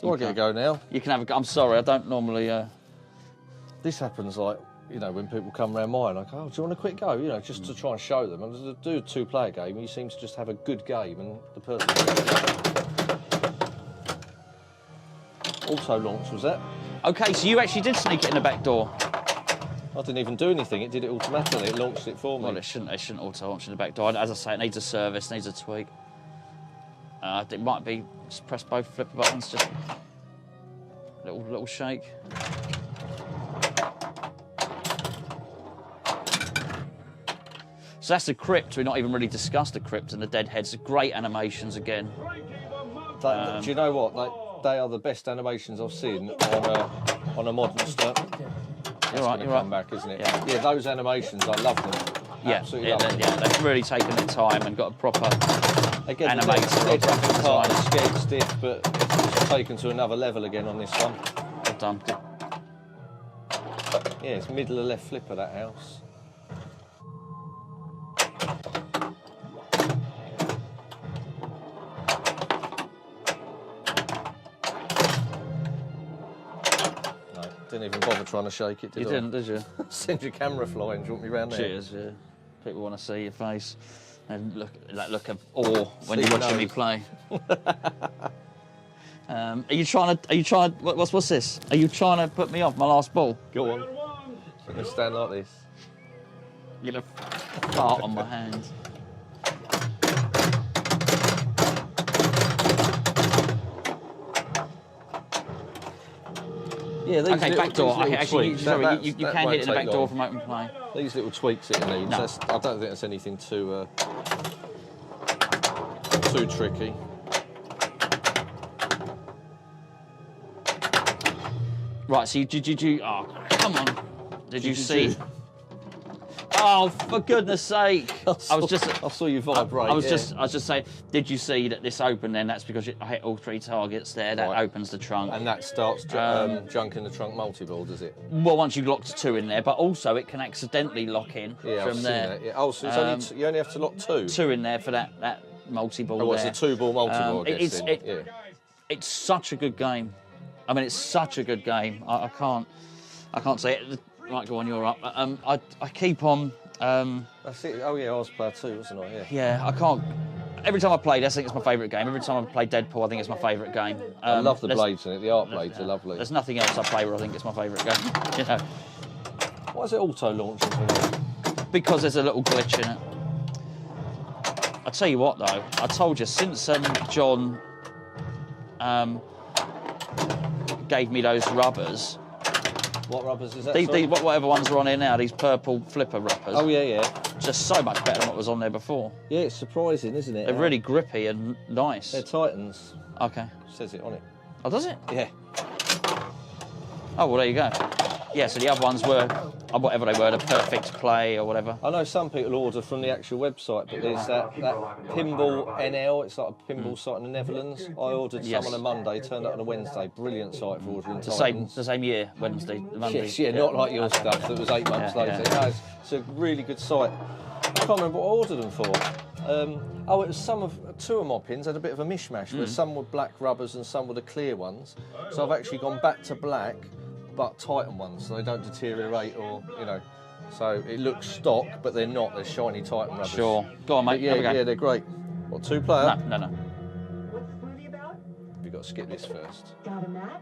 S2: Do I get a go now?
S1: You can have a go. I'm sorry, I don't normally.
S2: This happens like, you know, when people come round mine, I go, oh, do you want a quick go? You know, just to try and show them. And to do a two-player game, you seem to just have a good game, and the person. Auto launch was that?
S1: Okay, so you actually did sneak it in the back door.
S2: I didn't even do anything. It did it automatically. It launched it for me.
S1: Well, it shouldn't auto launch in the back door. As I say, it needs a service, needs a tweak. It might be just press both flipper buttons, just little shake. So that's the crypt. We've not even really discussed the crypt and the deadheads. Great animations again.
S2: Do you know what? They are the best animations I've seen on a modern stuff.
S1: You're right.
S2: Come back, isn't it? Yeah, those animations, I love them. Absolutely love them.
S1: Yeah, they've really taken their time and got a proper animated
S2: design. Scared stiff, but it's taken to another level again on this one.
S1: Well done.
S2: Yeah, it's middle of left flipper, that house. Didn't even bother trying to shake it, did I?
S1: You didn't, did you?
S2: Send your camera flying, do you want me round there?
S1: Cheers, yeah. People want to see your face and look of awe when you're watching me play. Are you trying? What's this? Are you trying to put me off my last ball?
S2: Go on. I'm going to stand like this.
S1: You're going to fart on my hand.
S2: Yeah, these
S1: okay, back door. Actually, you can hit it in the back door from open play.
S2: These little tweaks it needs.
S1: No.
S2: I don't think that's anything too tricky.
S1: Right. So did you? Oh, come on! Did you see? Oh, for goodness sake! I
S2: saw you vibrate.
S1: I was just saying. Did you see that this opened? Then that's because I hit all three targets there. That opens the trunk,
S2: and that starts junking the trunk multi-ball, does it?
S1: Well, once you've locked two in there, but also it can accidentally lock in from there.
S2: Yeah. Oh, so it's you only have to lock two.
S1: Two in there for that multi-ball.
S2: Oh, it's a two-ball multi-ball.
S1: It's such a good game. I mean, it's such a good game. I can't say it. Right, go on, you're up. I keep on.
S2: That's it. Oh yeah, I was player 2, wasn't I? Yeah.
S1: Yeah, I can't. Every time I play this, I think it's my favourite game. Every time I play Deadpool, I think it's my favourite game.
S2: I love the blades in it. The art blades are lovely.
S1: There's nothing else I play where I think it's my favourite game. You know.
S2: Why is it auto launching?
S1: Because there's a little glitch in it. I tell you what, though, I told you since John gave me those rubbers.
S2: What rubbers is that?
S1: Whatever ones are on here now, these purple flipper rubbers.
S2: Oh, yeah.
S1: Just so much better than what was on there before.
S2: Yeah, it's surprising, isn't it?
S1: They're really grippy and nice.
S2: They're Titans.
S1: Okay.
S2: It says it on it.
S1: Oh, does it?
S2: Yeah.
S1: Oh, well, there you go. Yeah, so the other ones were, whatever they were, the perfect play or whatever.
S2: I know some people order from the actual website, but there's that Pinball NL, it's like a pinball site in the Netherlands. I ordered some on a Monday, turned up on a Wednesday. Brilliant site for ordering Titans.
S1: The same year, Monday.
S2: Yes, yeah, not like your stuff that was 8 months later. Yeah. No, it's a really good site. I can't remember what I ordered them for. It was two of my pins had a bit of a mishmash, where some were black rubbers and some were the clear ones. So I've actually gone back to black, but Titan ones, so they don't deteriorate or, you know. So it looks stock, but they're not. They're shiny Titan rubbers.
S1: Sure. Go on, mate.
S2: Yeah, they're great. What, 2-player?
S1: No.
S4: What's the smoothie about?
S2: We've got to skip this first.
S4: Got a match?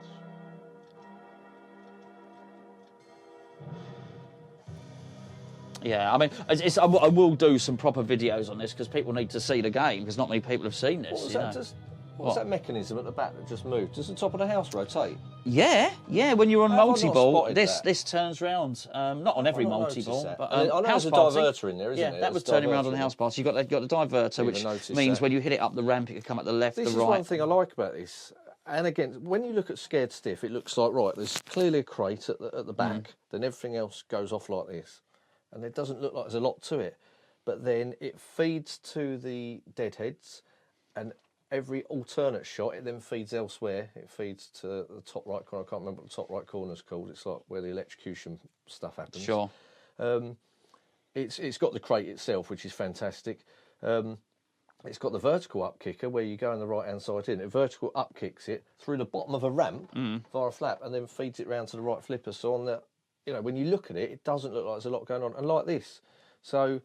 S1: Yeah, I mean, I will do some proper videos on this because people need to see the game because not many people have seen this.
S2: What's that mechanism at the back that just moved? Does the top of the house rotate?
S1: Yeah. When you're on
S2: How have I not
S1: multi-ball,
S2: spotted
S1: this
S2: that?
S1: Turns round. Not on every
S2: I've not
S1: multi-ball,
S2: noticed
S1: but
S2: that. I know
S1: house
S2: there's a
S1: party.
S2: diverter in there, isn't
S1: yeah,
S2: there?
S1: that was
S2: There's
S1: turning around
S2: diverter
S1: on the
S2: in
S1: house party. You've got the diverter, which
S2: noticed
S1: means
S2: that.
S1: when you hit it up the ramp, it can come at the left,
S2: This
S1: the
S2: is
S1: right.
S2: one thing I like about this. And again, when you look at Scared Stiff, it looks like, right, there's clearly a crate at the back, then everything else goes off like this. And it doesn't look like there's a lot to it. But then it feeds to the deadheads, and every alternate shot, it then feeds elsewhere. It feeds to the top right corner. I can't remember what the top right corner is called. It's like where the electrocution stuff happens.
S1: Sure.
S2: It's got the crate itself, which is fantastic. It's got the vertical up kicker where you go on the right-hand side in. It vertical up kicks it through the bottom of a ramp via a flap and then feeds it round to the right flipper. So on the, when you look at it, it doesn't look like there's a lot going on. And like this. So,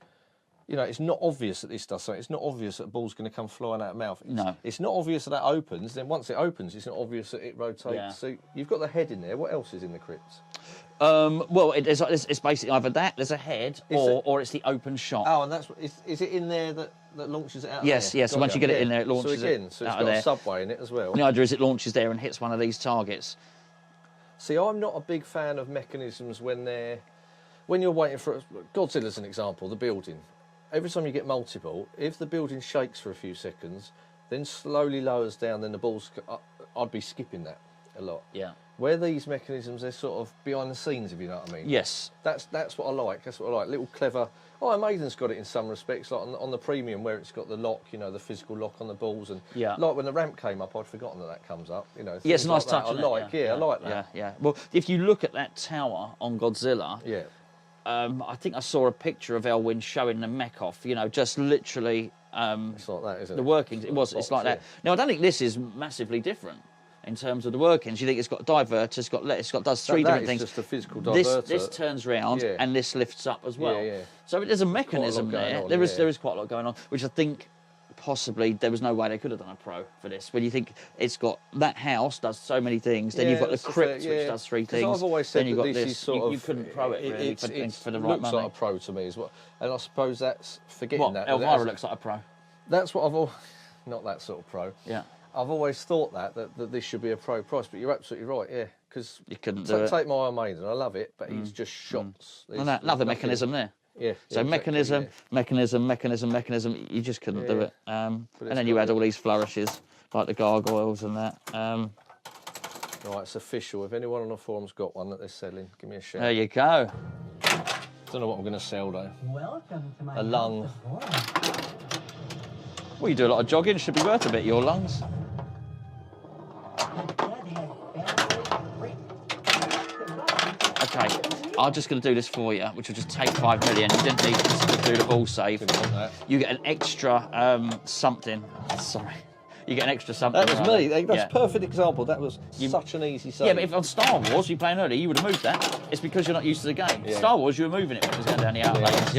S2: it's not obvious that this does something. It's not obvious that a ball's going to come flying out of mouth. It's not obvious that opens. Then once it opens, it's not obvious that it rotates.
S1: Yeah.
S2: So you've got the head in there. What else is in the crypts?
S1: Well, it's basically either that, there's a head, or it's the open shot.
S2: Oh, and is it in there that launches it out?
S1: Yes. So once you get it in there, it launches
S2: so
S1: it
S2: it's
S1: out
S2: got
S1: of there.
S2: a subway in it as well.
S1: The idea is it launches there and hits one of these targets.
S2: See, I'm not a big fan of mechanisms when you're waiting for Godzilla's an example. The building. Every time you get multiple, if the building shakes for a few seconds, then slowly lowers down, then the balls. I'd be skipping that a lot.
S1: Yeah.
S2: Where these mechanisms, they're sort of behind the scenes, if you know what I mean.
S1: Yes.
S2: That's what I like. That's what I like. Little clever. Maiden's got it in some respects, like on the premium where it's got the lock, the physical lock on the balls, and like when the ramp came up, I'd forgotten that comes up.
S1: Yeah, it's a nice
S2: like
S1: touch.
S2: I like that.
S1: Yeah. Well, if you look at that tower on Godzilla, I think I saw a picture of Elwyn showing the mech off. Just literally.
S2: It's like that, isn't it?
S1: The workings. It's like that. Now I don't think this is massively different. In terms of the workings, you think it's got a diverter, does three different things.
S2: Just a physical diverter.
S1: This turns round and this lifts up as well.
S2: Yeah.
S1: So there's a mechanism there. There is quite a lot going on, which I think possibly there was no way they could have done a pro for this. When you think it's got that house does so many things, then you've got the crypt which does three things.
S2: I've always said
S1: then you've
S2: that
S1: got
S2: this
S1: this.
S2: is sort of
S1: you couldn't pro it really for the right
S2: looks
S1: money.
S2: like a pro to me as well, and I suppose that's forgetting that.
S1: Elvira looks like a pro.
S2: That's what I've always not that sort of pro.
S1: Yeah.
S2: I've always thought that this should be a pro price, but you're absolutely right, because
S1: you couldn't do it.
S2: Take my Iron Maiden, I love it, but it's just shots.
S1: Another mechanism there.
S2: Yeah.
S1: So mechanism, you just couldn't do it. And then you had all these flourishes, like the gargoyles and that.
S2: Right, it's official. If anyone on the forum's got one that they're selling, give me a shout.
S1: There you go.
S2: Don't know what I'm going to sell, though.
S4: Welcome to my
S2: A lung.
S4: House of Horrors.
S1: Well, you do a lot of jogging. Should be worth a bit, your lungs. Okay, I'm just going to do this for you, which will just take 5 million. You didn't need to do the ball save.
S2: Didn't want that.
S1: You get an extra something. Sorry. You get an extra something.
S2: That was me. That's a perfect example. That was such an easy save.
S1: Yeah, but if on Star Wars you were playing earlier, you would have moved that. It's because you're not used to the game.
S2: Yeah.
S1: Star Wars, you were moving it when it was going down the outlanes.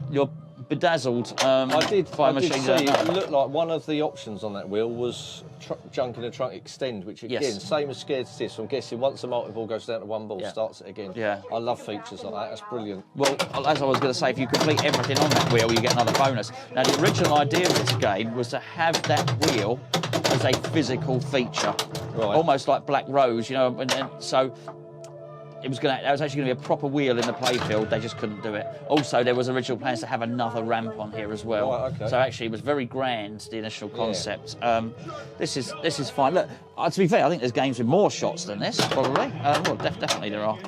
S1: You're bedazzled
S2: I did
S1: machine.
S2: see it looked like one of the options on that wheel was junk in the trunk extend, which again, same as Scared Stiff. So I'm guessing once the multi-ball goes down to one ball, starts it again.
S1: Yeah.
S2: I love features like that. That's brilliant.
S1: Well, as I was going to say, if you complete everything on that wheel, you get another bonus. Now, the original idea of this game was to have that wheel as a physical feature, almost like Black Rose, and so. That was actually going to be a proper wheel in the playfield. They just couldn't do it. Also, there was original plans to have another ramp on here as well.
S2: Right, okay.
S1: So actually, it was very grand, the initial concept. This is fine. Look, to be fair, I think there's games with more shots than this, probably. Well, definitely there are.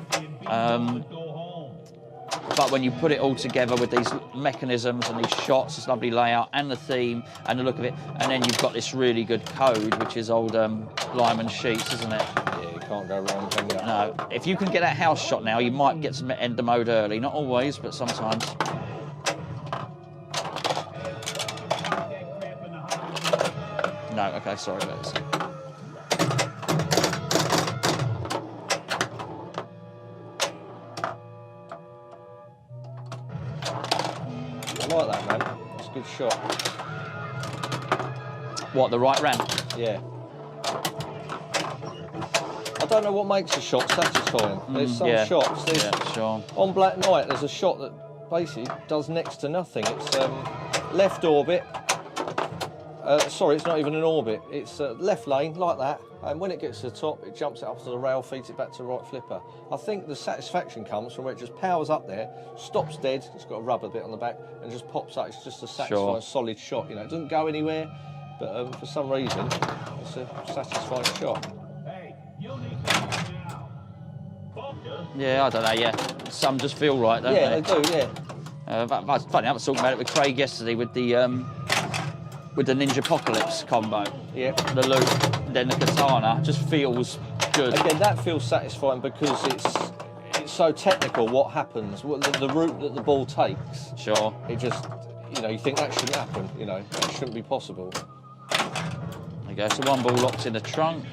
S1: But when you put it all together with these mechanisms and these shots, this lovely layout and the theme and the look of it, and then you've got this really good code, which is old Lyman Sheets, isn't it?
S2: Yeah, you can't go wrong, can you?
S1: No. If you can get that house shot now, you might get some ender mode early. Not always, but sometimes. No, okay, sorry about this.
S2: I like that, man. It's a good shot.
S1: What, the right ramp?
S2: Yeah. I just don't know what makes a shot satisfying. There's some shots.
S1: Sure.
S2: On Black Knight, there's a shot that basically does next to nothing. It's left orbit. Sorry, it's not even an orbit. It's left lane, like that. And when it gets to the top, it jumps it up to the rail, feeds it back to the right flipper. I think the satisfaction comes from where it just powers up there, stops dead, it's got a rubber bit on the back, and just pops out. It's just a satisfying, solid shot. You know, it doesn't go anywhere, but for some reason, it's a satisfying shot.
S3: Hey, you'll need to now. Focus.
S1: Yeah, I don't know. Yeah, some just feel right, don't
S2: Yeah,
S1: they?
S2: they do. Yeah.
S1: That's funny. I was talking about it with Craig yesterday with the Ninja Apocalypse combo.
S2: Yeah.
S1: The loop, then the katana just feels good.
S2: Again, that feels satisfying because it's so technical. What happens? The route that the ball takes.
S1: Sure.
S2: It just, you know, you think that shouldn't happen. You know, that shouldn't be possible.
S1: There you go. So one ball locked in the trunk.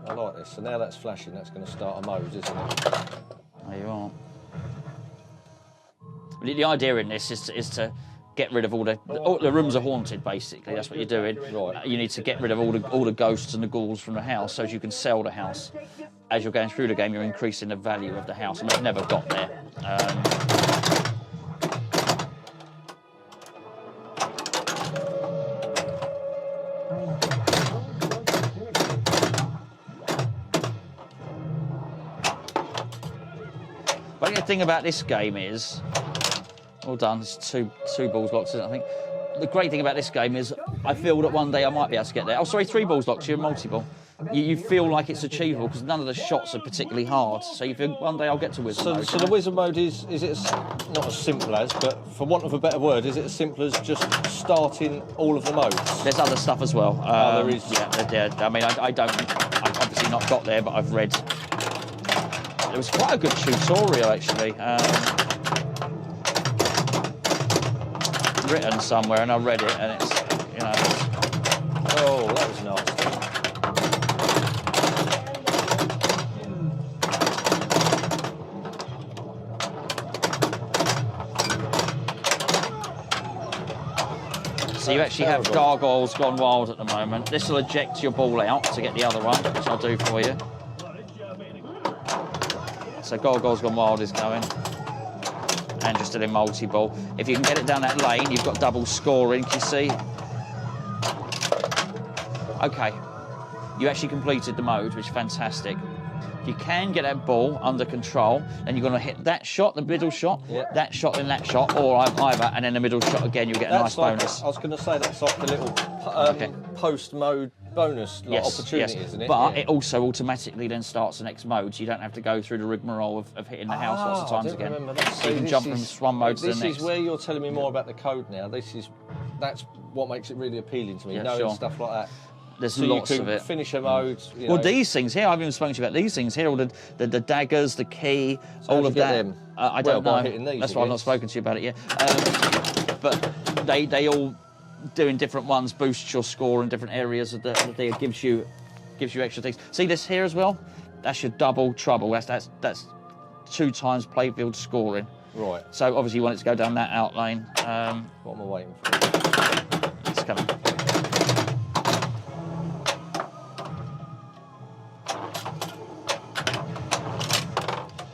S2: I like this. So now that's flashing. That's going to start a mode, isn't it?
S1: There you are. The idea in this is to get rid of all the rooms are haunted. Basically, that's what you're doing.
S2: Right.
S1: You need to get rid of all the ghosts and the ghouls from the house, so as you can sell the house. As you're going through the game, you're increasing the value of the house, and we've never got there. But the thing about this game is, well done, it's two balls locked in, I think. The great thing about this game is I feel that one day I might be able to get there. Oh, sorry, 3 balls locked, you're multi-ball. You feel like it's achievable because none of the shots are particularly hard. So you think one day I'll get to wizard mode.
S2: So the wizard mode is it not as simple as, but for want of a better word, is it as simple as just starting all of the modes?
S1: There's other stuff as well.
S2: There is.
S1: Yeah. I mean, I've obviously not got there, but I've read. It was quite a good tutorial actually. Written somewhere, and I read it, and it's, you know.
S2: Oh, that was nice.
S1: So you actually have gargoyles gone wild at the moment. This will eject your ball out to get the other one, which I'll do for you. So gargoyles gone wild is going. And just still in multi-ball. If you can get it down that lane, you've got double scoring, can you see? Okay. You actually completed the mode, which is fantastic. If you can get that ball under control, then you're going to hit that shot, the middle shot, that shot, then that shot, or either, and then the middle shot again, you'll get a nice bonus.
S2: I was going to say that's like the little post-mode bonus opportunity, isn't it?
S1: But it also automatically then starts the next mode, so you don't have to go through the rigmarole of hitting the house lots of times again. So you can jump from one mode to the next.
S2: This is where you're telling me more about the code now. That's what makes it really appealing to me, knowing stuff like that.
S1: There's
S2: so
S1: lots
S2: you
S1: of it.
S2: Finish a mode. You know.
S1: Well, these things here, I haven't even spoken to you about these things here. All the daggers, the key,
S2: so
S1: all of that.
S2: Them?
S1: I don't know.
S2: Hitting these,
S1: that's why I've not spoken to you about it yet. But they all doing different ones boost your score in different areas of the gives you extra things. See this here as well? That's your double trouble. That's 2 times playfield scoring.
S2: Right.
S1: So obviously you want it to go down that out lane.
S2: What am I waiting for?
S1: It's coming.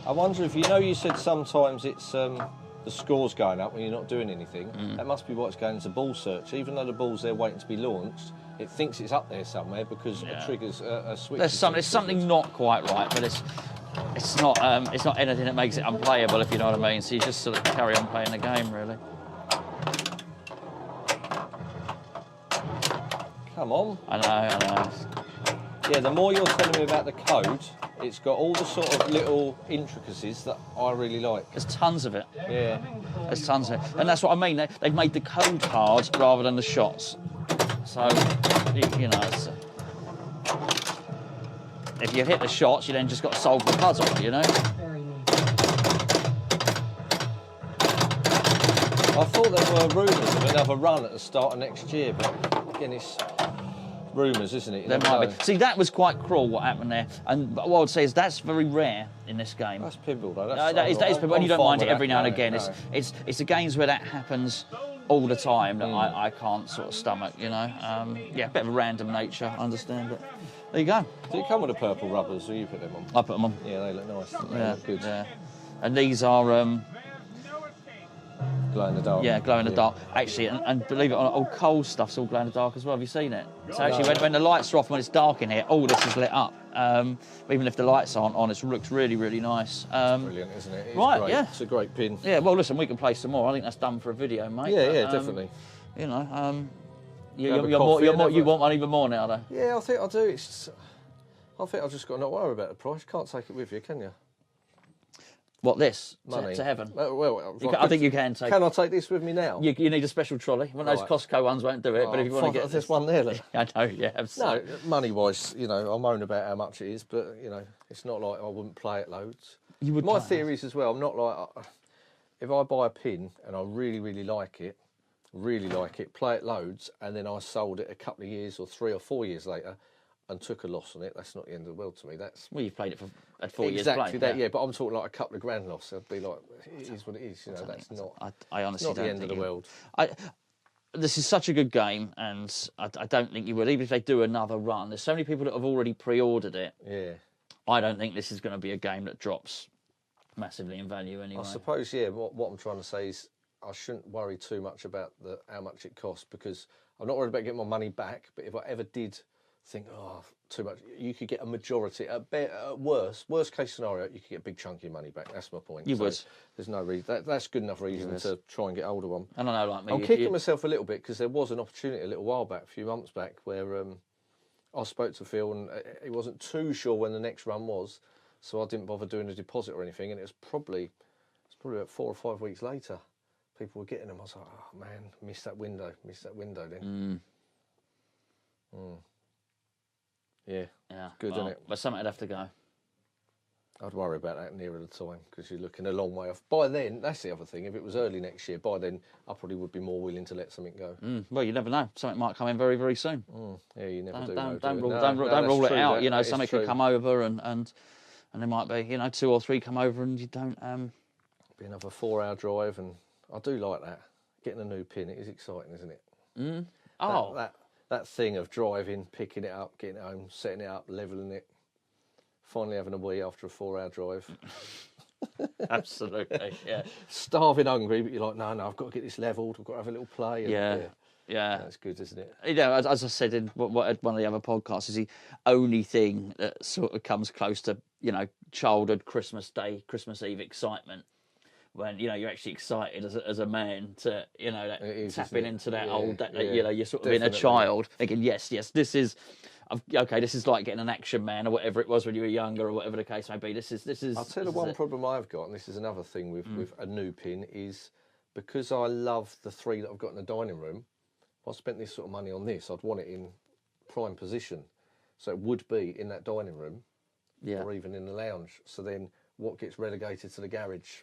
S2: I wonder if you said sometimes it's the score's going up when you're not doing anything. That must be what's going into ball search. Even though the ball's there waiting to be launched, it thinks it's up there somewhere because it triggers a switch.
S1: There's something not quite right, but it's not anything that makes it unplayable, if you know what I mean. So you just sort of carry on playing the game, really.
S2: Come on.
S1: I know.
S2: Yeah, the more you're telling me about the code, it's got all the sort of little intricacies that I really like.
S1: There's tons of it.
S2: Yeah.
S1: There's tons of it. And that's what I mean. They've made the code hard rather than the shots. So, you know, if you hit the shots, you then just got to solve the puzzle, you know?
S4: Very neat.
S2: I thought there were rumours of another run at the start of next year, but again, it's rumours, isn't it?
S1: There might be. See, that was quite cruel what happened there. And what I would say is that's very rare in this game.
S2: That's pinball, though.
S1: That is pinball, and you don't mind it every now and again. It's the games where that happens all the time that I can't sort of stomach, you know. Yeah, a bit of a random nature, I understand, but there you go.
S2: Do you come with the purple rubbers, or you put them on?
S1: I put them on.
S2: Yeah, they look nice. They
S1: Yeah,
S2: look good.
S1: yeah. And these are,
S2: Glow in the dark.
S1: yeah, glow in the dark. Actually, and believe it or not, all coal stuff's all glow in the dark as well. Have you seen it? So actually, when the lights are off, when it's dark in here, all this is lit up. Even if the lights aren't on, it looks really, really nice.
S2: Brilliant, isn't it? It's
S1: right,
S2: great.
S1: yeah.
S2: It's a great pin.
S1: Yeah, well, listen, we can play some more. I think that's done for a video, mate.
S2: Yeah,
S1: but,
S2: yeah, definitely.
S1: You know,
S2: Have a
S1: you
S2: coffee and have
S1: want
S2: a-
S1: one even more now, though.
S2: Yeah, I think I do. I think I've just got to not worry about the price. You can't take it with you, can you?
S1: What, this?
S2: Money.
S1: To heaven?
S2: Well,
S1: I think you can take it.
S2: Can I take this with me now?
S1: You need a special trolley. One of those
S2: Right.
S1: Costco ones won't do it, but if you want to get
S2: there's one there. Look.
S1: I know, yeah,
S2: No,
S1: absolutely.
S2: money-wise, you know, I moan about how much it is, but you know, it's not like I wouldn't play it loads.
S1: You would
S2: My
S1: play it.
S2: theories as well. I'm not like if I buy a pin and I really, really like it, play it loads, and then I sold it a couple of years or 3 or 4 years later and took a loss on it. That's not the end of the world to me. That's
S1: Well, you've played it for at 4 years
S2: exactly
S1: play.
S2: that. Yeah, but I'm talking like a couple of grand loss. I'd be like, it is what it is. You know, that's not.
S1: I honestly
S2: not the
S1: don't
S2: end of
S1: think
S2: the world.
S1: This is such a good game, and I don't think you would, even if they do another run. There's so many people that have already pre-ordered it.
S2: Yeah.
S1: I don't think this is going to be a game that drops massively in value anyway.
S2: I suppose, yeah, what I'm trying to say is I shouldn't worry too much about how much it costs, because I'm not worried about getting my money back, but if I ever did think, oh, too much, you could get a majority, at worst case scenario, you could get a big chunk of your money back. That's my point.
S1: You would.
S2: There's no reason, that's good enough reason to try and get hold of one.
S1: I don't know, like me.
S2: I'm kicking myself a little bit because there was an opportunity a little while back, a few months back, where I spoke to Phil and he wasn't too sure when the next run was, so I didn't bother doing a deposit or anything, and it's probably about 4 or 5 weeks later people were getting them. I was like, oh man, missed that window then. Yeah, good,
S1: well,
S2: isn't it?
S1: But something would have to go.
S2: I'd worry about that nearer the time, because you're looking a long way off. By then, that's the other thing, if it was early next year, by then I probably would be more willing to let something go.
S1: Well, you never know. Something might come in very, very soon.
S2: Yeah, you never do.
S1: Don't rule
S2: that's
S1: it
S2: true,
S1: out.
S2: that-
S1: You know,
S2: that is
S1: something
S2: true.
S1: could come over and there might be, you know, 2 or 3 come over and you don't.
S2: Be another 4-hour drive, and I do like that. Getting a new pin, it is exciting, isn't it? That thing of driving, picking it up, getting it home, setting it up, levelling it, finally having a wee after a 4-hour drive.
S1: Absolutely, yeah.
S2: Starving hungry, but you're like, no, I've got to get this levelled, I've got to have a little play. And,
S1: Yeah.
S2: That's good, isn't it?
S1: You know, as I said in one of the other podcasts, is the only thing that sort of comes close to, you know, childhood Christmas Day, Christmas Eve excitement. When, you know, you're actually excited as a man to, you know, tapping into that you know, you're sort of being a child thinking, yes, this is, okay, this is like getting an Action Man or whatever it was when you were younger or whatever the case may be. This is.
S2: I'll tell you the one problem I've got, and this is another thing with a new pin, is because I love the 3 that I've got in the dining room, if I spent this sort of money on this, I'd want it in prime position. So it would be in that dining room or even in the lounge. So then what gets relegated to the garage?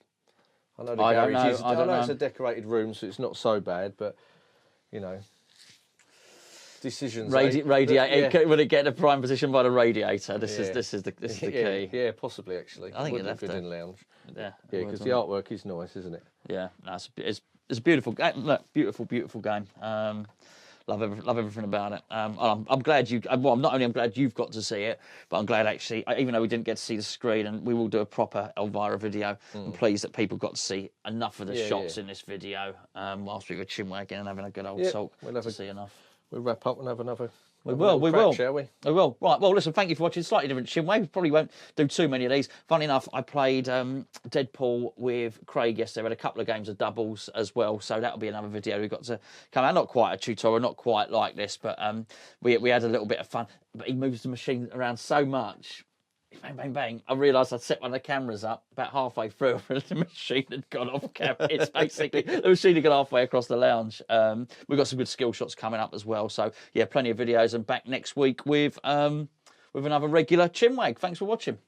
S2: I know I know it's a decorated room, so it's not so bad, but, you know, decisions.
S1: Radiator. Will it get a prime position by the radiator? This is the key.
S2: Yeah, possibly, actually.
S1: I think it'd have
S2: good
S1: to.
S2: in the lounge.
S1: Yeah,
S2: because the artwork is nice, isn't it?
S1: Yeah, no, it's a beautiful game. Look, beautiful game. Love everything about it. I'm glad I'm glad you've got to see it, but I'm glad actually, even though we didn't get to see the screen, and we will do a proper Elvira video, I'm pleased that people got to see enough of the shots in this video, whilst we were chinwagging and having a good old talk to see enough.
S2: We'll wrap up and have another.
S1: We will.
S2: Shall we?
S1: We will. Right, well, listen, thank you for watching. Slightly different chinwag. We probably won't do too many of these. Funny enough, I played Deadpool with Craig yesterday. We had a couple of games of doubles as well, so that'll be another video we've got to come out. Not quite a tutorial, not quite like this, but we had a little bit of fun. But he moves the machine around so much. Bang, bang, bang. I realised I'd set one of the cameras up about halfway through and the machine had gone off camera. It's basically, the machine had gone halfway across the lounge. We've got some good skill shots coming up as well. So, yeah, plenty of videos, and back next week with another regular chinwag. Thanks for watching.